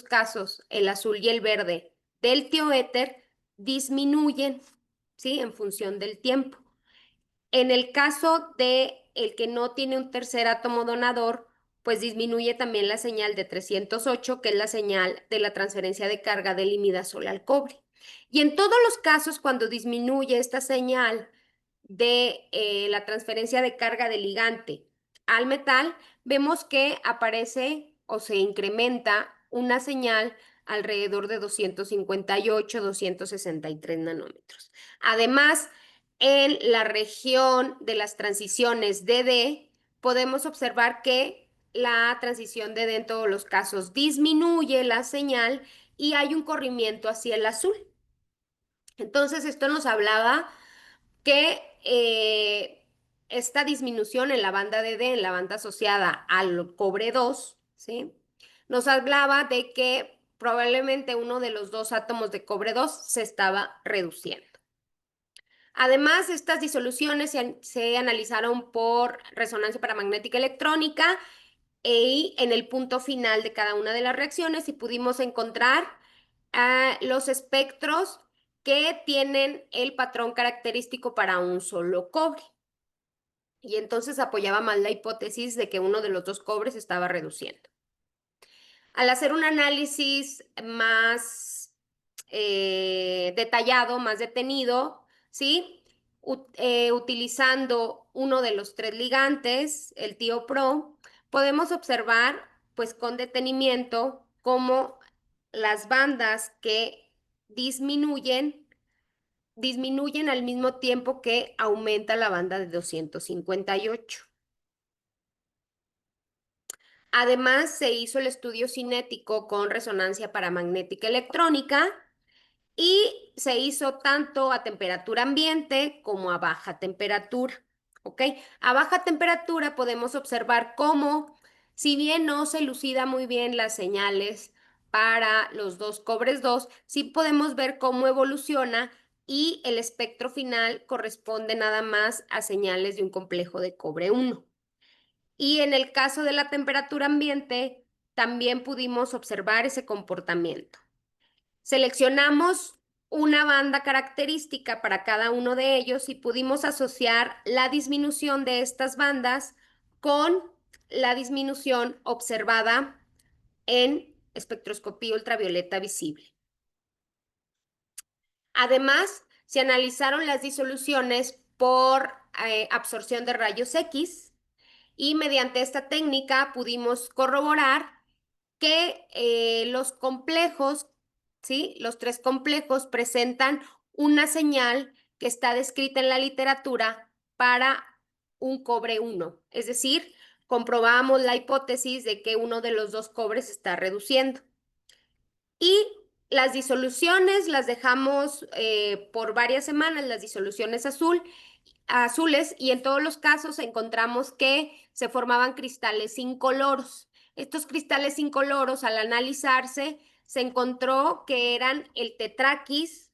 casos, el azul y el verde del tioéter, disminuyen, ¿sí? En función del tiempo. En el caso de el que no tiene un tercer átomo donador, pues disminuye también la señal de 308, que es la señal de la transferencia de carga del imidazol al cobre. Y en todos los casos, cuando disminuye esta señal de la transferencia de carga del ligante al metal, vemos que aparece o se incrementa una señal alrededor de 258, 263 nanómetros. Además, en la región de las transiciones DD, podemos observar que la transición DD en todos los casos disminuye la señal y hay un corrimiento hacia el azul. Entonces, esto nos hablaba que esta disminución en la banda DD, en la banda asociada al cobre 2, ¿sí? Nos hablaba de que probablemente uno de los dos átomos de cobre 2 se estaba reduciendo. Además, estas disoluciones se analizaron por resonancia paramagnética electrónica y en el punto final de cada una de las reacciones y pudimos encontrar los espectros que tienen el patrón característico para un solo cobre. Y entonces apoyaba más la hipótesis de que uno de los dos cobres estaba reduciendo. Al hacer un análisis más detallado, más detenido, ¿sí? Utilizando uno de los tres ligantes, el TIO-PRO, podemos observar, pues con detenimiento, cómo las bandas que disminuyen al mismo tiempo que aumenta la banda de 258. Además, se hizo el estudio cinético con resonancia paramagnética electrónica y se hizo tanto a temperatura ambiente como a baja temperatura. ¿Ok? A baja temperatura podemos observar cómo, si bien no se elucida muy bien las señales para los dos cobres 2, sí podemos ver cómo evoluciona y el espectro final corresponde nada más a señales de un complejo de cobre 1. Y en el caso de la temperatura ambiente, también pudimos observar ese comportamiento. Seleccionamos una banda característica para cada uno de ellos y pudimos asociar la disminución de estas bandas con la disminución observada en espectroscopía ultravioleta visible. Además, se analizaron las disoluciones por absorción de rayos X y mediante esta técnica pudimos corroborar que los complejos, ¿sí? Los tres complejos presentan una señal que está descrita en la literatura para un cobre 1. Es decir, comprobamos la hipótesis de que uno de los dos cobres está reduciendo. Y las disoluciones las dejamos por varias semanas, las disoluciones azules, y en todos los casos encontramos que se formaban cristales incoloros. Estos cristales incoloros, al analizarse, se encontró que eran el tetraquis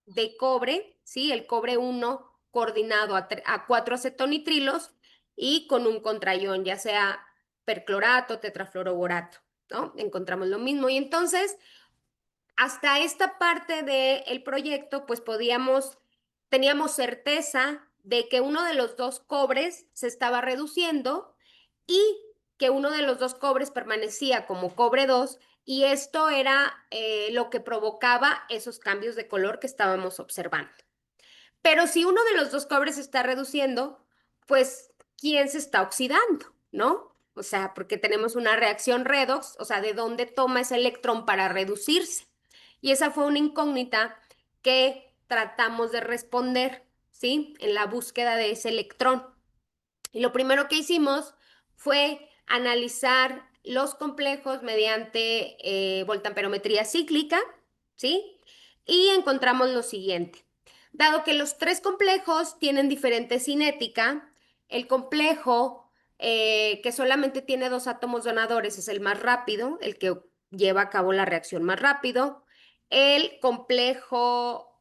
de cobre, ¿sí? El cobre 1 coordinado a 4 acetonitrilos y con un contraión, ya sea perclorato, tetrafluoroborato, ¿no? Encontramos lo mismo. Y entonces, hasta esta parte del proyecto, pues teníamos certeza de que uno de los dos cobres se estaba reduciendo y que uno de los dos cobres permanecía como cobre 2 y esto era lo que provocaba esos cambios de color que estábamos observando. Pero si uno de los dos cobres se está reduciendo, pues, ¿quién se está oxidando? ¿No? O sea, porque tenemos una reacción redox, o sea, ¿de dónde toma ese electrón para reducirse? Y esa fue una incógnita que tratamos de responder, ¿sí? En la búsqueda de ese electrón. Y lo primero que hicimos fue analizar los complejos mediante voltamperometría cíclica, ¿sí? Y encontramos lo siguiente. Dado que los tres complejos tienen diferente cinética, el complejo que solamente tiene dos átomos donadores es el más rápido, el que lleva a cabo la reacción más rápido. El complejo,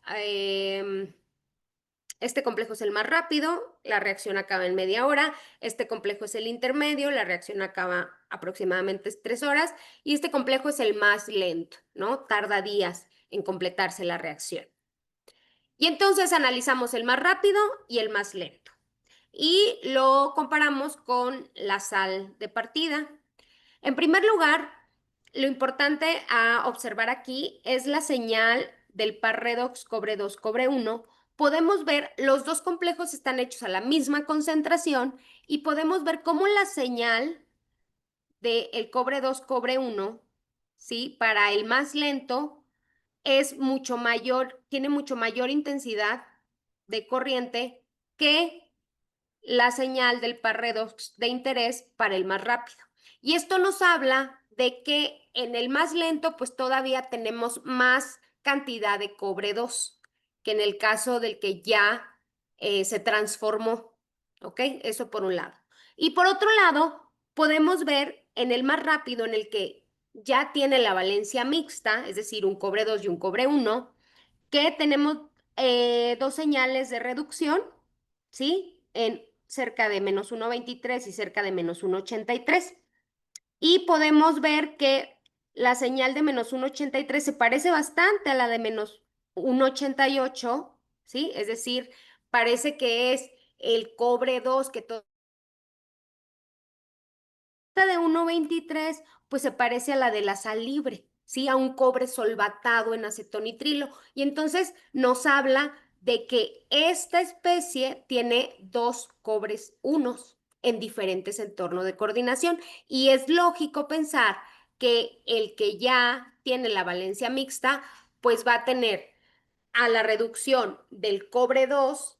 este complejo es el más rápido, la reacción acaba en media hora. Este complejo es el intermedio, la reacción acaba aproximadamente 3 horas. Y este complejo es el más lento, ¿no? Tarda días en completarse la reacción. Y entonces analizamos el más rápido y el más lento. Y lo comparamos con la sal de partida. En primer lugar, lo importante a observar aquí es la señal del par redox cobre 2, cobre 1. Podemos ver, los dos complejos están hechos a la misma concentración y podemos ver cómo la señal del cobre 2, cobre 1, ¿sí? Para el más lento es mucho mayor, tiene mucho mayor intensidad de corriente que la señal del par redox de interés para el más rápido. Y esto nos habla de que en el más lento, pues todavía tenemos más cantidad de cobre 2 que en el caso del que ya se transformó. ¿Ok? Eso por un lado. Y por otro lado, podemos ver en el más rápido, en el que ya tiene la valencia mixta, es decir, un cobre 2 y un cobre 1, que tenemos dos señales de reducción, ¿sí? En cerca de -1,23 y cerca de -1,83. Y podemos ver que la señal de -1,83 se parece bastante a la de -1,88, ¿sí? Es decir, parece que es el cobre 2 que de 1,23 pues se parece a la de la sal libre, ¿sí? A un cobre solvatado en acetonitrilo. Y entonces nos habla de que esta especie tiene dos cobres unos en diferentes entornos de coordinación. Y es lógico pensar que el que ya tiene la valencia mixta, pues va a tener a la reducción del cobre 2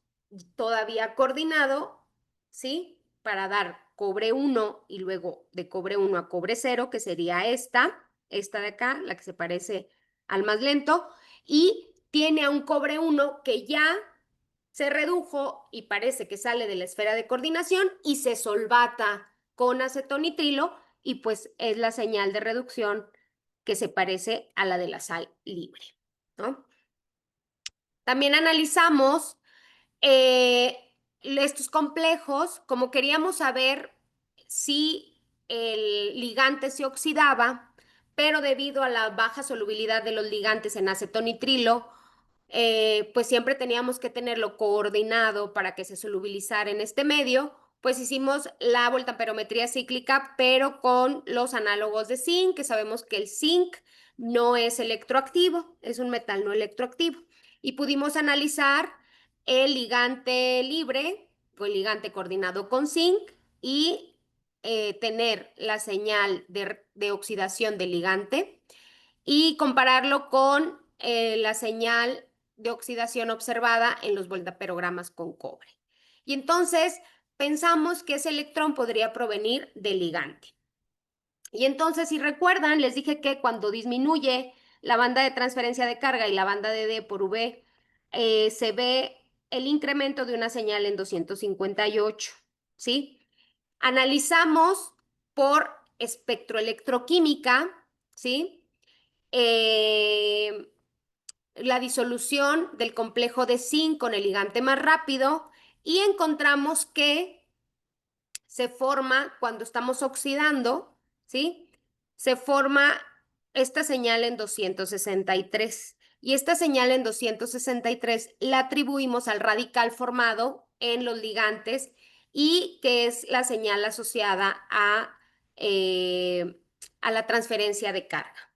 todavía coordinado, ¿sí? Para dar cobre 1 y luego de cobre 1 a cobre 0, que sería esta de acá, la que se parece al más lento, y tiene a un cobre 1 que ya se redujo y parece que sale de la esfera de coordinación y se solvata con acetonitrilo y pues es la señal de reducción que se parece a la de la sal libre, ¿no? También analizamos estos complejos, como queríamos saber si el ligante se oxidaba, pero debido a la baja solubilidad de los ligantes en acetonitrilo, pues siempre teníamos que tenerlo coordinado para que se solubilizara en este medio, pues hicimos la voltamperometría cíclica, pero con los análogos de zinc, que sabemos que el zinc no es electroactivo, es un metal no electroactivo, y pudimos analizar el ligante libre o el ligante coordinado con zinc y tener la señal de oxidación del ligante y compararlo con la señal de oxidación observada en los voltaperogramas con cobre. Y entonces pensamos que ese electrón podría provenir del ligante. Y entonces, si recuerdan, les dije que cuando disminuye la banda de transferencia de carga y la banda de D por V, se ve el incremento de una señal en 258, ¿sí? Analizamos por espectroelectroquímica, ¿sí? La disolución del complejo de zinc con el ligante más rápido y encontramos que se forma cuando estamos oxidando, ¿sí? Se forma esta señal en 263 y esta señal en 263 la atribuimos al radical formado en los ligantes y que es la señal asociada a la transferencia de carga.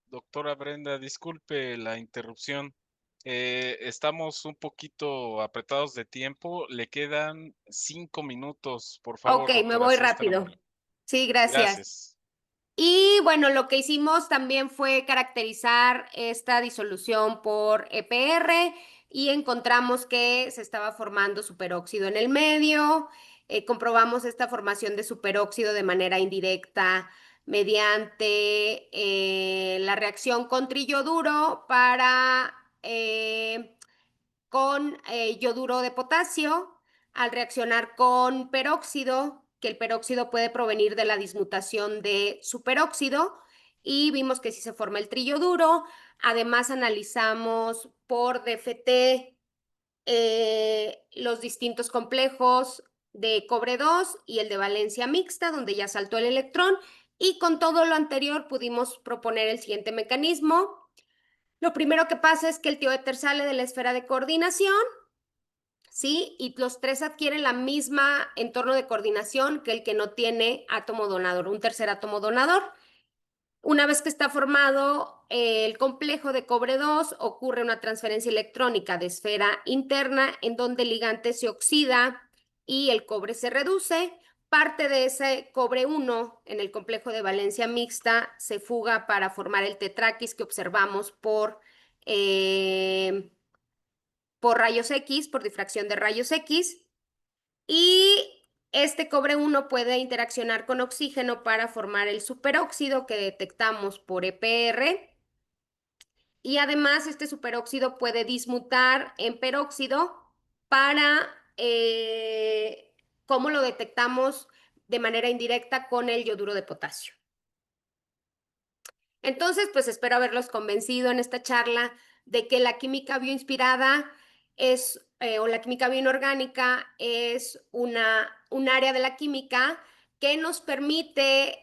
Doctora Brenda, disculpe la interrupción. Estamos un poquito apretados de tiempo. Le quedan 5 minutos, por Ok, favor, me doctora, voy si es tan rápido. amable. Sí, gracias. Gracias. Y bueno, lo que hicimos también fue caracterizar esta disolución por EPR y encontramos que se estaba formando superóxido en el medio. Comprobamos esta formación de superóxido de manera indirecta mediante la reacción con triyoduro con yoduro de potasio al reaccionar con peróxido, que el peróxido puede provenir de la dismutación de superóxido, y vimos que si se forma el triyoduro, Además, analizamos por DFT los distintos complejos de cobre 2 y el de valencia mixta, donde ya saltó el electrón, y con todo lo anterior pudimos proponer el siguiente mecanismo. Lo primero que pasa es que el tioéter sale de la esfera de coordinación, ¿sí? Y los tres adquieren la misma entorno de coordinación que el que no tiene átomo donador, un tercer átomo donador. Una vez que está formado el complejo de cobre 2, ocurre una transferencia electrónica de esfera interna en donde el ligante se oxida y el cobre se reduce. Parte de ese cobre 1 en el complejo de valencia mixta se fuga para formar el tetraquis que observamos por rayos X, por difracción de rayos X. Y este cobre 1 puede interaccionar con oxígeno para formar el superóxido que detectamos por EPR. Y además este superóxido puede dismutar en peróxido para, ¿cómo lo detectamos de manera indirecta? Con el yoduro de potasio. Entonces, pues espero haberlos convencido en esta charla de que la química bioinspirada o la química bioinorgánica es un área de la química que nos permite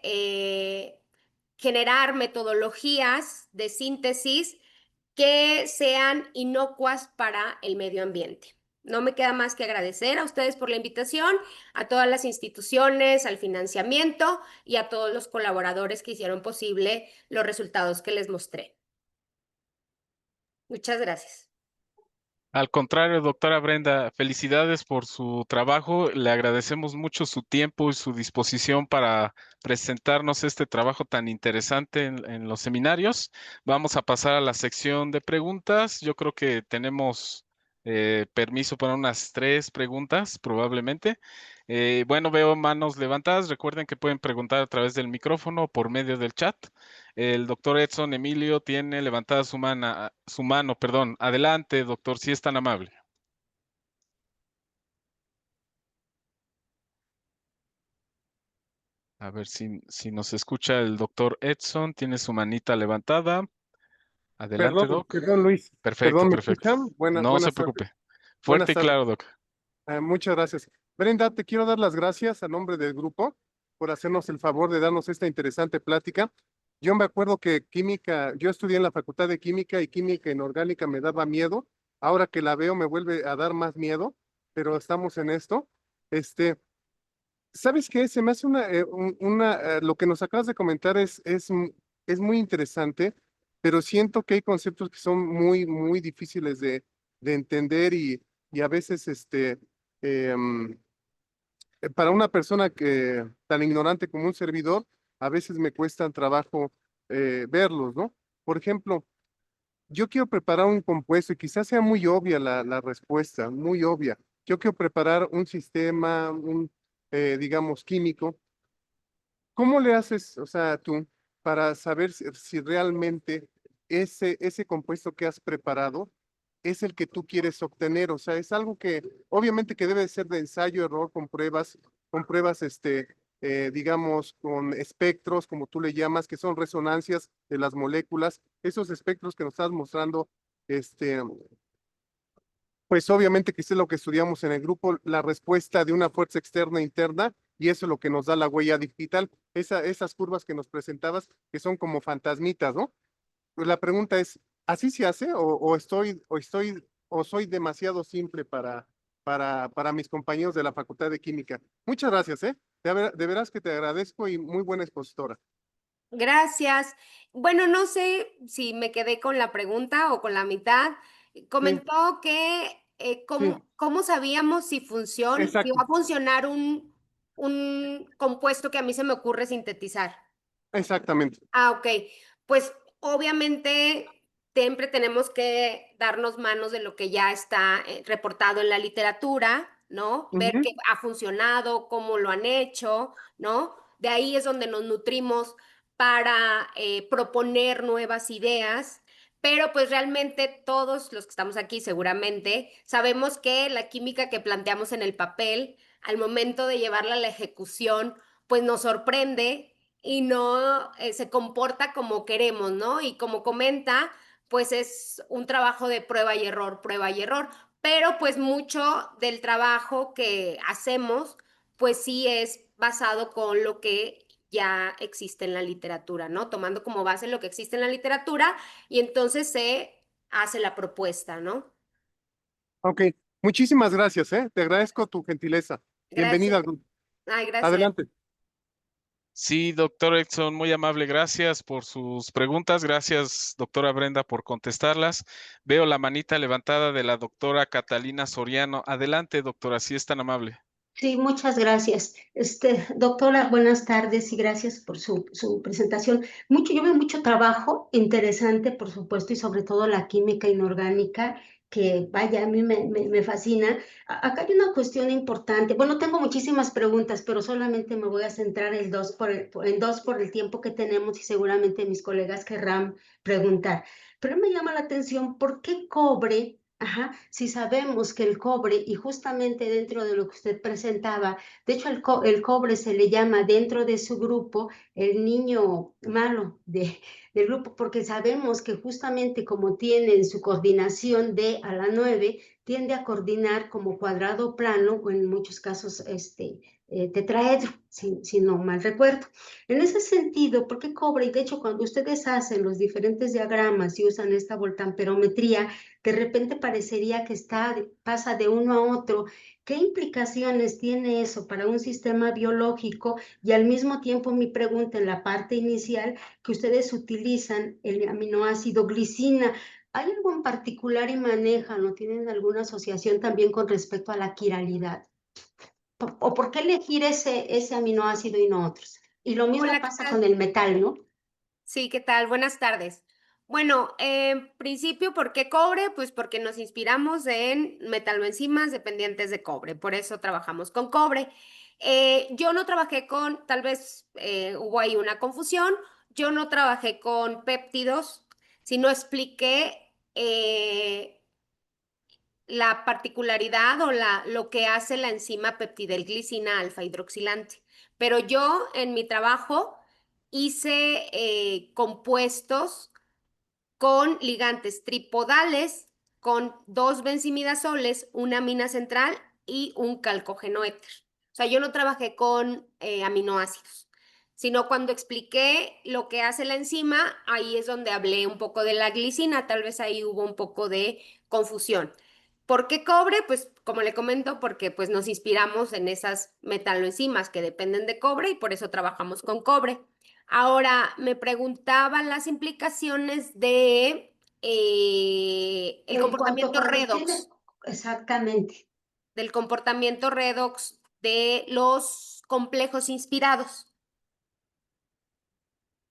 generar metodologías de síntesis que sean inocuas para el medio ambiente. No me queda más que agradecer a ustedes por la invitación, a todas las instituciones, al financiamiento y a todos los colaboradores que hicieron posible los resultados que les mostré. Muchas gracias. Al contrario, doctora Brenda, felicidades por su trabajo. Le agradecemos mucho su tiempo y su disposición para presentarnos este trabajo tan interesante en los seminarios. Vamos a pasar a la sección de preguntas. Yo creo que tenemos permiso para unas 3 preguntas, probablemente. Bueno, veo manos levantadas. Recuerden que pueden preguntar a través del micrófono o por medio del chat. El doctor Edson Emilio tiene levantada su mano, perdón. Adelante, doctor, si es tan amable. A ver si nos escucha el doctor Edson. Tiene su manita levantada. Adelante, Doc. Perdón, Luis. Perfecto, Perdón, ¿me perfecto. escuchan? No se Buenas tardes. preocupe. Fuerte Buenas y tardes. claro, Doc. Muchas gracias. Brenda, te quiero dar las gracias a nombre del grupo por hacernos el favor de darnos esta interesante plática. Yo me acuerdo que yo estudié en la Facultad de Química y química inorgánica me daba miedo. Ahora que la veo me vuelve a dar más miedo, pero estamos en esto. Este, ¿Sabes qué? Se me hace lo que nos acabas de comentar es muy interesante, pero siento que hay conceptos que son muy difíciles de entender y a veces, em, para una persona tan ignorante como un servidor, a veces me cuesta trabajo verlos, ¿no? Por ejemplo, yo quiero preparar un compuesto y quizás sea muy obvia la respuesta, muy obvia. Yo quiero preparar un sistema, digamos, químico. ¿Cómo le haces, o sea, tú, para saber si realmente ese compuesto que has preparado es el que tú quieres obtener? O sea, es algo que obviamente que debe ser de ensayo, error, con pruebas, digamos, con espectros, como tú le llamas, que son resonancias de las moléculas. Esos espectros que nos estás mostrando, este, pues obviamente que eso es lo que estudiamos en el grupo, la respuesta de una fuerza externa e interna, y eso es lo que nos da la huella digital. Esas curvas que nos presentabas, que son como fantasmitas, ¿no? Pues la pregunta es, ¿así se hace o soy demasiado simple para mis compañeros de la Facultad de Química? Muchas gracias, ¿eh? De veras que te agradezco y muy buena expositora. Gracias. Bueno, no sé si me quedé con la pregunta o con la mitad. Sí, Comentó que sí, cómo sabíamos si va exacto, a funcionar un compuesto que a mí se me ocurre sintetizar. exactamente. Ah, ok. Pues obviamente siempre tenemos que darnos manos de lo que ya está reportado en la literatura, ¿no? Ver Ujú. qué ha funcionado, cómo lo han hecho, ¿no? De ahí es donde nos nutrimos para proponer nuevas ideas, pero pues realmente todos los que estamos aquí seguramente sabemos que la química que planteamos en el papel, al momento de llevarla a la ejecución, pues nos sorprende y no se comporta como queremos, ¿no? Y como comenta, pues es un trabajo de prueba y error, pero pues mucho del trabajo que hacemos, pues sí es basado con lo que ya existe en la literatura, ¿no? Tomando como base lo que existe en la literatura y entonces se hace la propuesta, ¿no? Ok, muchísimas gracias, ¿eh? Te agradezco tu gentileza. Bienvenida Gracias. al grupo. Ay, gracias. Adelante. Sí, doctor Edson, muy amable, gracias por sus preguntas. Gracias, doctora Brenda, por contestarlas. Veo la manita levantada de la doctora Catalina Soriano. Adelante, doctora, si es tan amable. Sí, muchas gracias. Doctora, buenas tardes y gracias por su presentación. Yo veo mucho trabajo interesante, por supuesto, y sobre todo la química inorgánica, que vaya, a mí me fascina. Acá hay una cuestión importante. Bueno, tengo muchísimas preguntas, pero solamente me voy a centrar en dos por el tiempo que tenemos y seguramente mis colegas querrán preguntar. Pero me llama la atención, ¿por qué cobre? Ajá, si sabemos que el cobre, y justamente dentro de lo que usted presentaba, de hecho el cobre se le llama dentro de su grupo el niño malo del grupo, porque sabemos que justamente como tienen su coordinación de a la 9, tiende a coordinar como cuadrado plano o en muchos casos tetraedro, si no mal recuerdo. En ese sentido, ¿por qué cobre? Y de hecho cuando ustedes hacen los diferentes diagramas y usan esta voltamperometría, de repente parecería que pasa de uno a otro. ¿Qué implicaciones tiene eso para un sistema biológico? Y al mismo tiempo mi pregunta en la parte inicial, que ustedes utilizan el aminoácido glicina. ¿Hay algo en particular y manejan o tienen alguna asociación también con respecto a la quiralidad? ¿O por qué elegir ese aminoácido y no otros? Y lo mismo Hola, ¿qué pasa tal? con el metal, ¿no? Sí, ¿qué tal? Buenas tardes. Bueno, en principio, ¿por qué cobre? Pues porque nos inspiramos en metaloenzimas dependientes de cobre, por eso trabajamos con cobre. Yo no trabajé con, tal vez hubo ahí una confusión, yo no trabajé con péptidos, sino expliqué la particularidad o lo que hace la enzima peptidilglicina alfa hidroxilante. Pero yo en mi trabajo hice compuestos con ligantes tripodales, con dos benzimidazoles, una amina central y un calcógeno éter. O sea, yo no trabajé con aminoácidos, sino cuando expliqué lo que hace la enzima, ahí es donde hablé un poco de la glicina, tal vez ahí hubo un poco de confusión. ¿Por qué cobre? Pues como le comento, porque pues nos inspiramos en esas metaloenzimas que dependen de cobre y por eso trabajamos con cobre. Ahora, me preguntaban las implicaciones de el En cuanto comportamiento cuando tiene, redox, exactamente. del comportamiento redox de los complejos inspirados.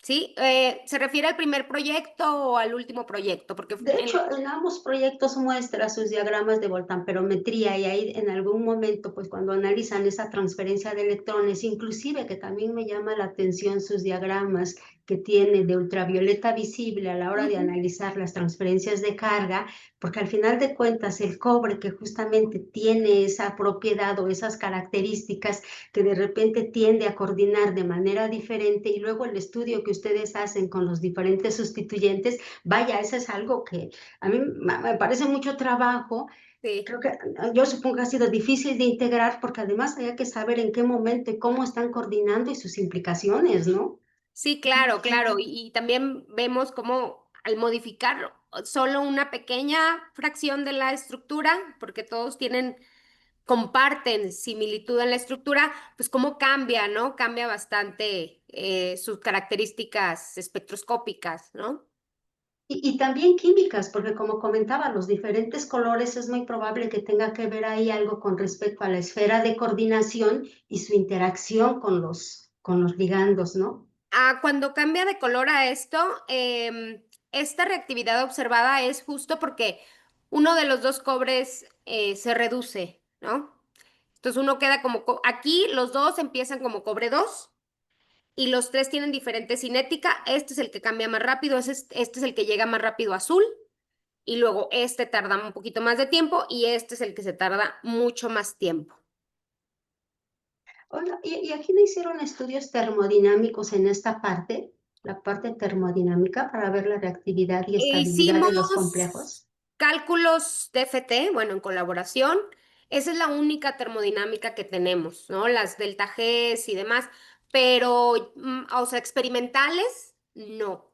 ¿Sí? ¿Se refiere al primer proyecto o al último proyecto? Porque De hecho, en ambos proyectos muestra sus diagramas de voltamperometría y ahí en algún momento, pues cuando analizan esa transferencia de electrones, inclusive que también me llama la atención sus diagramas que tiene de ultravioleta visible a la hora de analizar las transferencias de carga, porque al final de cuentas el cobre que justamente tiene esa propiedad o esas características que de repente tiende a coordinar de manera diferente y luego el estudio que ustedes hacen con los diferentes sustituyentes. Vaya, eso es algo que a mí me parece mucho trabajo. sí. Creo que yo supongo que ha sido difícil de integrar porque además había que saber en qué momento y cómo están coordinando y sus implicaciones, ¿no? Sí, claro, claro. Y también vemos cómo al modificar solo una pequeña fracción de la estructura, porque todos comparten similitud en la estructura, pues cómo cambia, ¿no? Cambia bastante sus características espectroscópicas, ¿no? Y también químicas, porque como comentaba, los diferentes colores es muy probable que tenga que ver ahí algo con respecto a la esfera de coordinación y su interacción con los ligandos, ¿no? Cuando cambia de color a esto, esta reactividad observada es justo porque uno de los dos cobres se reduce, ¿no? Entonces uno queda como, aquí los dos empiezan como cobre 2 y los tres tienen diferente cinética. Este es el que cambia más rápido, este es el que llega más rápido a azul y luego este tarda un poquito más de tiempo y este es el que se tarda mucho más tiempo. Hola, y aquí no hicieron estudios termodinámicos en esta parte, la parte termodinámica para ver la reactividad y estabilidad de los complejos? Hicimos cálculos DFT, bueno, en colaboración. Esa es la única termodinámica que tenemos, ¿no? Las delta Gs y demás, pero, o sea, experimentales, no.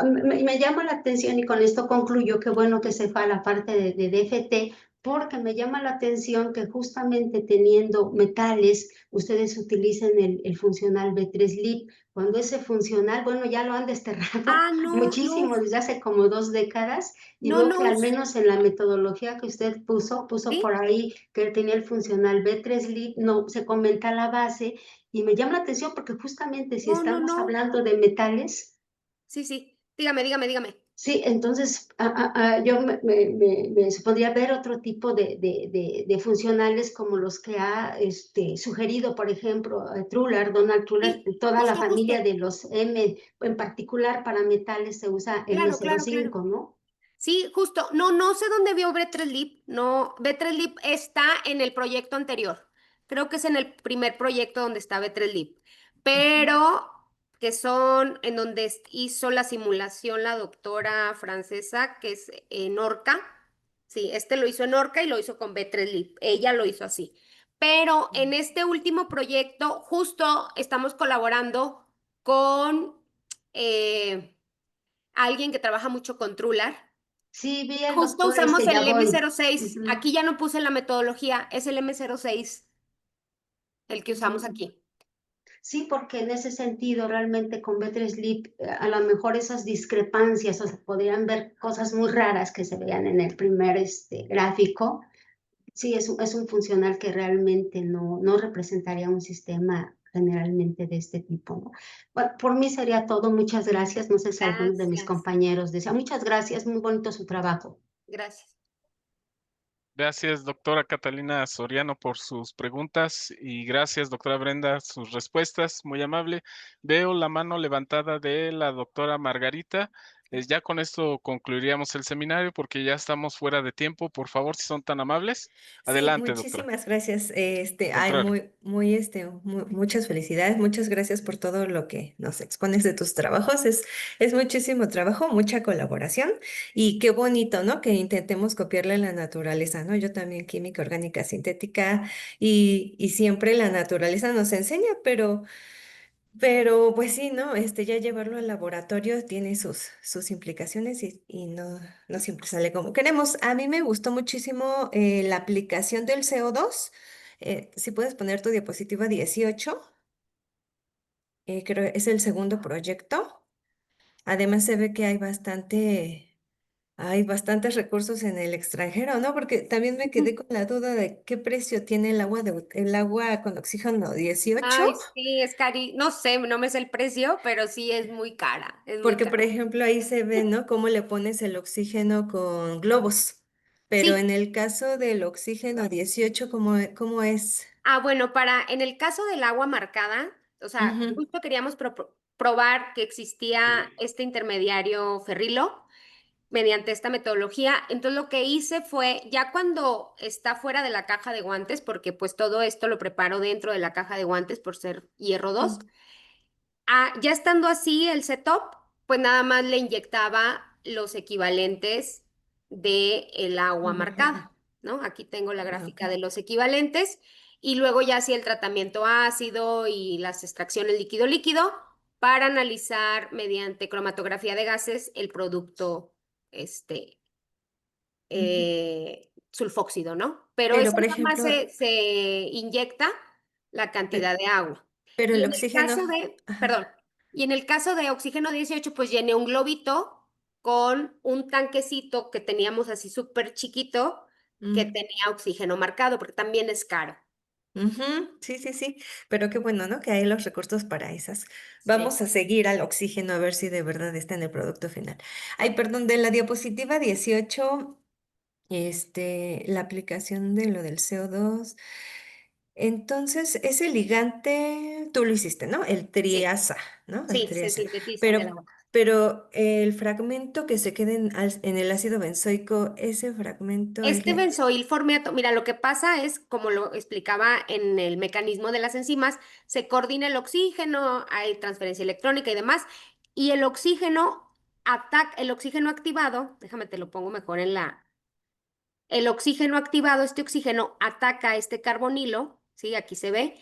Me llama la atención y con esto concluyo que bueno que se fue a la parte de DFT, porque me llama la atención que justamente teniendo metales, ustedes utilicen el funcional B3LIP, cuando ese funcional, bueno, ya lo han desterrado Ah, no, muchísimo desde hace como 2 décadas, y no, veo no, que al menos en la metodología que usted puso sí, por ahí que tenía el funcional B3LIP, no se comenta la base, y me llama la atención porque justamente si no, no, estamos no. hablando de metales, Sí, sí. Dígame. sí, entonces yo me supondría ver otro tipo de funcionales como los que ha sugerido, por ejemplo, Donald Truller, Sí, toda la justo, familia justo. de los M, en particular para metales se usa Claro, claro, claro. M05, ¿no? Sí, justo. No, no sé dónde vio B3Lip. No, B3Lip está en el proyecto anterior. Creo que es en el primer proyecto donde está B3Lip. Pero que son en donde hizo la simulación la doctora francesa, que es en Orca. Sí, este lo hizo en Orca y lo hizo con B3Lip. Ella lo hizo así. Pero en este último proyecto, justo estamos colaborando con alguien que trabaja mucho con Trular. Sí, vi al Justo doctor usamos el Yaboy. M06. Ujú. Aquí ya no puse la metodología, es el M06 el que usamos aquí. Sí, porque en ese sentido realmente con B3Lip a lo mejor esas discrepancias, o sea, podrían ver cosas muy raras que se veían en el primer gráfico. Sí, es un funcional que realmente no representaría un sistema generalmente de este tipo, ¿no? Bueno, por mí sería todo. Muchas gracias. No sé si alguno de mis Gracias. compañeros desea. Muchas gracias. Muy bonito su trabajo. Gracias. Gracias, doctora Catalina Soriano, por sus preguntas y gracias, doctora Brenda, sus respuestas. Muy amable. Veo la mano levantada de la doctora Margarita. Ya con esto concluiríamos el seminario porque ya estamos fuera de tiempo. Por favor, si son tan amables. Sí, Adelante, doctora. muchísimas gracias. Ay, Contrario. muchas felicidades, muchas gracias por todo lo que nos expones de tus trabajos. Es muchísimo trabajo, mucha colaboración y qué bonito, ¿no? Que intentemos copiarle a la naturaleza, ¿no? Yo también química orgánica sintética y siempre la naturaleza nos enseña, pero pues sí, ¿no? Ya llevarlo al laboratorio tiene sus implicaciones y no siempre sale como queremos. A mí me gustó muchísimo la aplicación del CO2. Si puedes poner tu diapositiva 18, creo que es el segundo proyecto. Además se ve que hay bastantes recursos en el extranjero, ¿no? Porque también me quedé con la duda de qué precio tiene el agua con oxígeno 18. Ay, sí, es cari. No sé, no me sé el precio, pero sí es muy cara. Es muy Porque, por cara. ejemplo, ahí se ve, ¿no? Cómo le pones el oxígeno con globos. Pero en Sí. el caso del oxígeno 18, ¿cómo es? Ah, bueno, en el caso del agua marcada, o sea, Ujú, justo queríamos probar que existía este intermediario ferrilo mediante esta metodología. Entonces lo que hice fue, ya cuando está fuera de la caja de guantes, porque pues todo esto lo preparo dentro de la caja de guantes por ser hierro 2. ujú, Ya estando así el setup, pues nada más le inyectaba los equivalentes de el agua ujú. marcada, ¿no? Aquí tengo la Ah, ok. gráfica de los equivalentes y luego ya hacía el tratamiento ácido y las extracciones líquido-líquido para analizar mediante cromatografía de gases el producto, este, Ujú. sulfóxido, ¿no? Pero Pero, eso por nada más ejemplo, se inyecta la cantidad pe- de agua. pero Y el en el oxígeno, caso de, ajá. perdón, y en el caso de oxígeno 18, pues llené un globito con un tanquecito que teníamos así súper chiquito que Mm, tenía oxígeno marcado, porque también es caro. ujú, sí, sí, sí. Pero qué bueno, ¿no? Que hay los recursos para esas. Sí. Vamos a seguir al oxígeno a ver si de verdad está en el producto final. Ay, perdón, de la diapositiva 18. La aplicación de lo del CO2. Entonces, ese ligante, tú lo hiciste, ¿no? El Sí, triasa, ¿no? El sí, se triasa. sintetiza en el Pero, agua. pero el fragmento que se queda en el ácido benzoico, ese fragmento es... Este benzoil formeato, mira, lo que pasa es, como lo explicaba en el mecanismo de las enzimas, se coordina el oxígeno, hay transferencia electrónica y demás. y el oxígeno el oxígeno activado, déjame te lo pongo mejor el oxígeno activado, este oxígeno ataca a este carbonilo, ¿sí? Aquí se ve,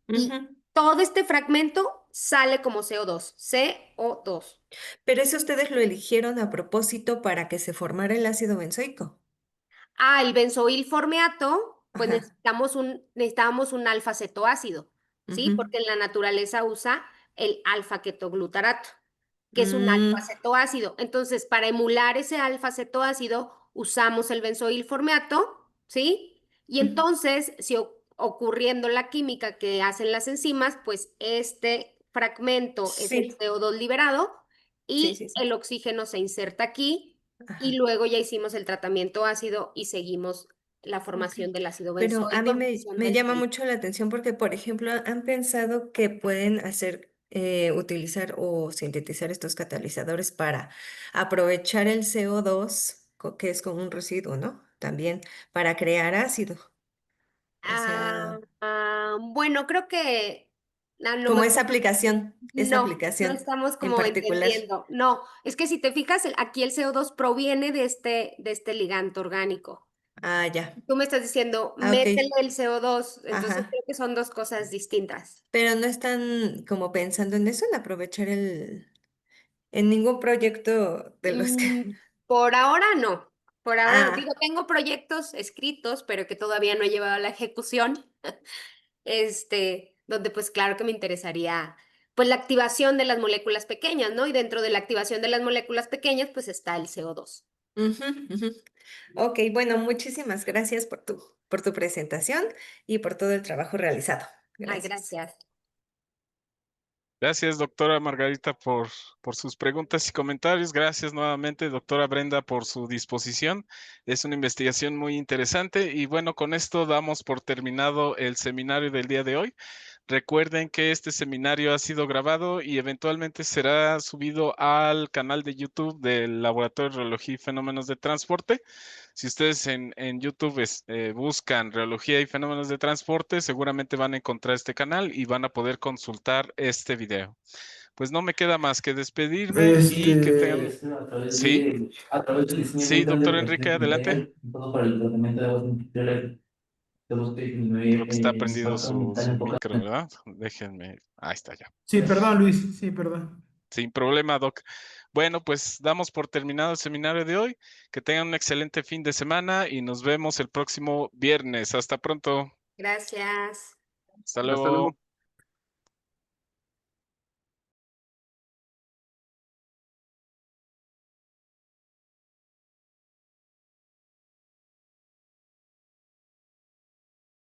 y Ujú. todo este fragmento sale como CO2, CO2. Pero eso ustedes lo eligieron a propósito para que se formara el ácido benzoico. Ah, el benzoil formeato, pues Ajá. necesitábamos un alfa-cetoácido, ¿sí? Ujú. Porque en la naturaleza usa el alfa-ketoglutarato, que es un Mm, alfa-cetoácido. Entonces, para emular ese alfa-cetoácido, usamos el benzoil formeato, ¿sí? Y ujú. entonces, si ocurriendo la química que hacen las enzimas, pues este fragmento es el Sí, CO2 liberado sí, y sí, sí. el oxígeno se inserta aquí y Ajá. luego ya hicimos el tratamiento ácido y seguimos la Ok. formación del ácido Pero a benzoico mí en me, función me del llama tiempo. mucho la atención porque, por ejemplo, han pensado que pueden utilizar o sintetizar estos catalizadores para aprovechar el CO2, que es como un residuo, ¿no? También para crear ácido. O sea, Bueno, creo que a lo como mejor esa no aplicación estamos en como particular. entendiendo. No, es que si te fijas, aquí el CO2 proviene de este ligando orgánico. Ah, ya. Tú me estás diciendo, Ah, ok. métele el CO2, entonces Ajá. creo que son dos cosas distintas. Pero no están como pensando en eso, en aprovechar en ningún proyecto de los que... Mm, por ahora no. Por ahora no. Digo, Ah, tengo proyectos escritos, pero que todavía no he llevado a la ejecución. Donde pues claro que me interesaría pues la activación de las moléculas pequeñas, ¿no? Y dentro de la activación de las moléculas pequeñas pues está el CO2. ujú, ujú. Ok, bueno, muchísimas gracias por tu presentación y por todo el trabajo realizado. Ay, Gracias. gracias. Gracias, doctora Margarita, por sus preguntas y comentarios. Gracias nuevamente, doctora Brenda, por su disposición. Es una investigación muy interesante y bueno, con esto damos por terminado el seminario del día de hoy. Recuerden que este seminario ha sido grabado y eventualmente será subido al canal de YouTube del Laboratorio de Reología y Fenómenos de Transporte. Si ustedes en YouTube buscan Reología y Fenómenos de Transporte, seguramente van a encontrar este canal y van a poder consultar este video. Pues no me queda más que despedirme y que tengan... Sí, A través del diseño de sí, un plan de doctor Enrique, operaciones adelante. lineal, todo para el tratamiento de aguas industriales. Tenemos que disminuir Creo que está el prendido impacto ambiental su enfocado. micro, ¿verdad? Déjenme. Ahí está ya. Sí, perdón, Luis, sí, perdón. Sin problema, Doc. Bueno, pues damos por terminado el seminario de hoy. Que tengan un excelente fin de semana y nos vemos el próximo viernes. Hasta pronto. Gracias. Hasta Hasta luego. luego.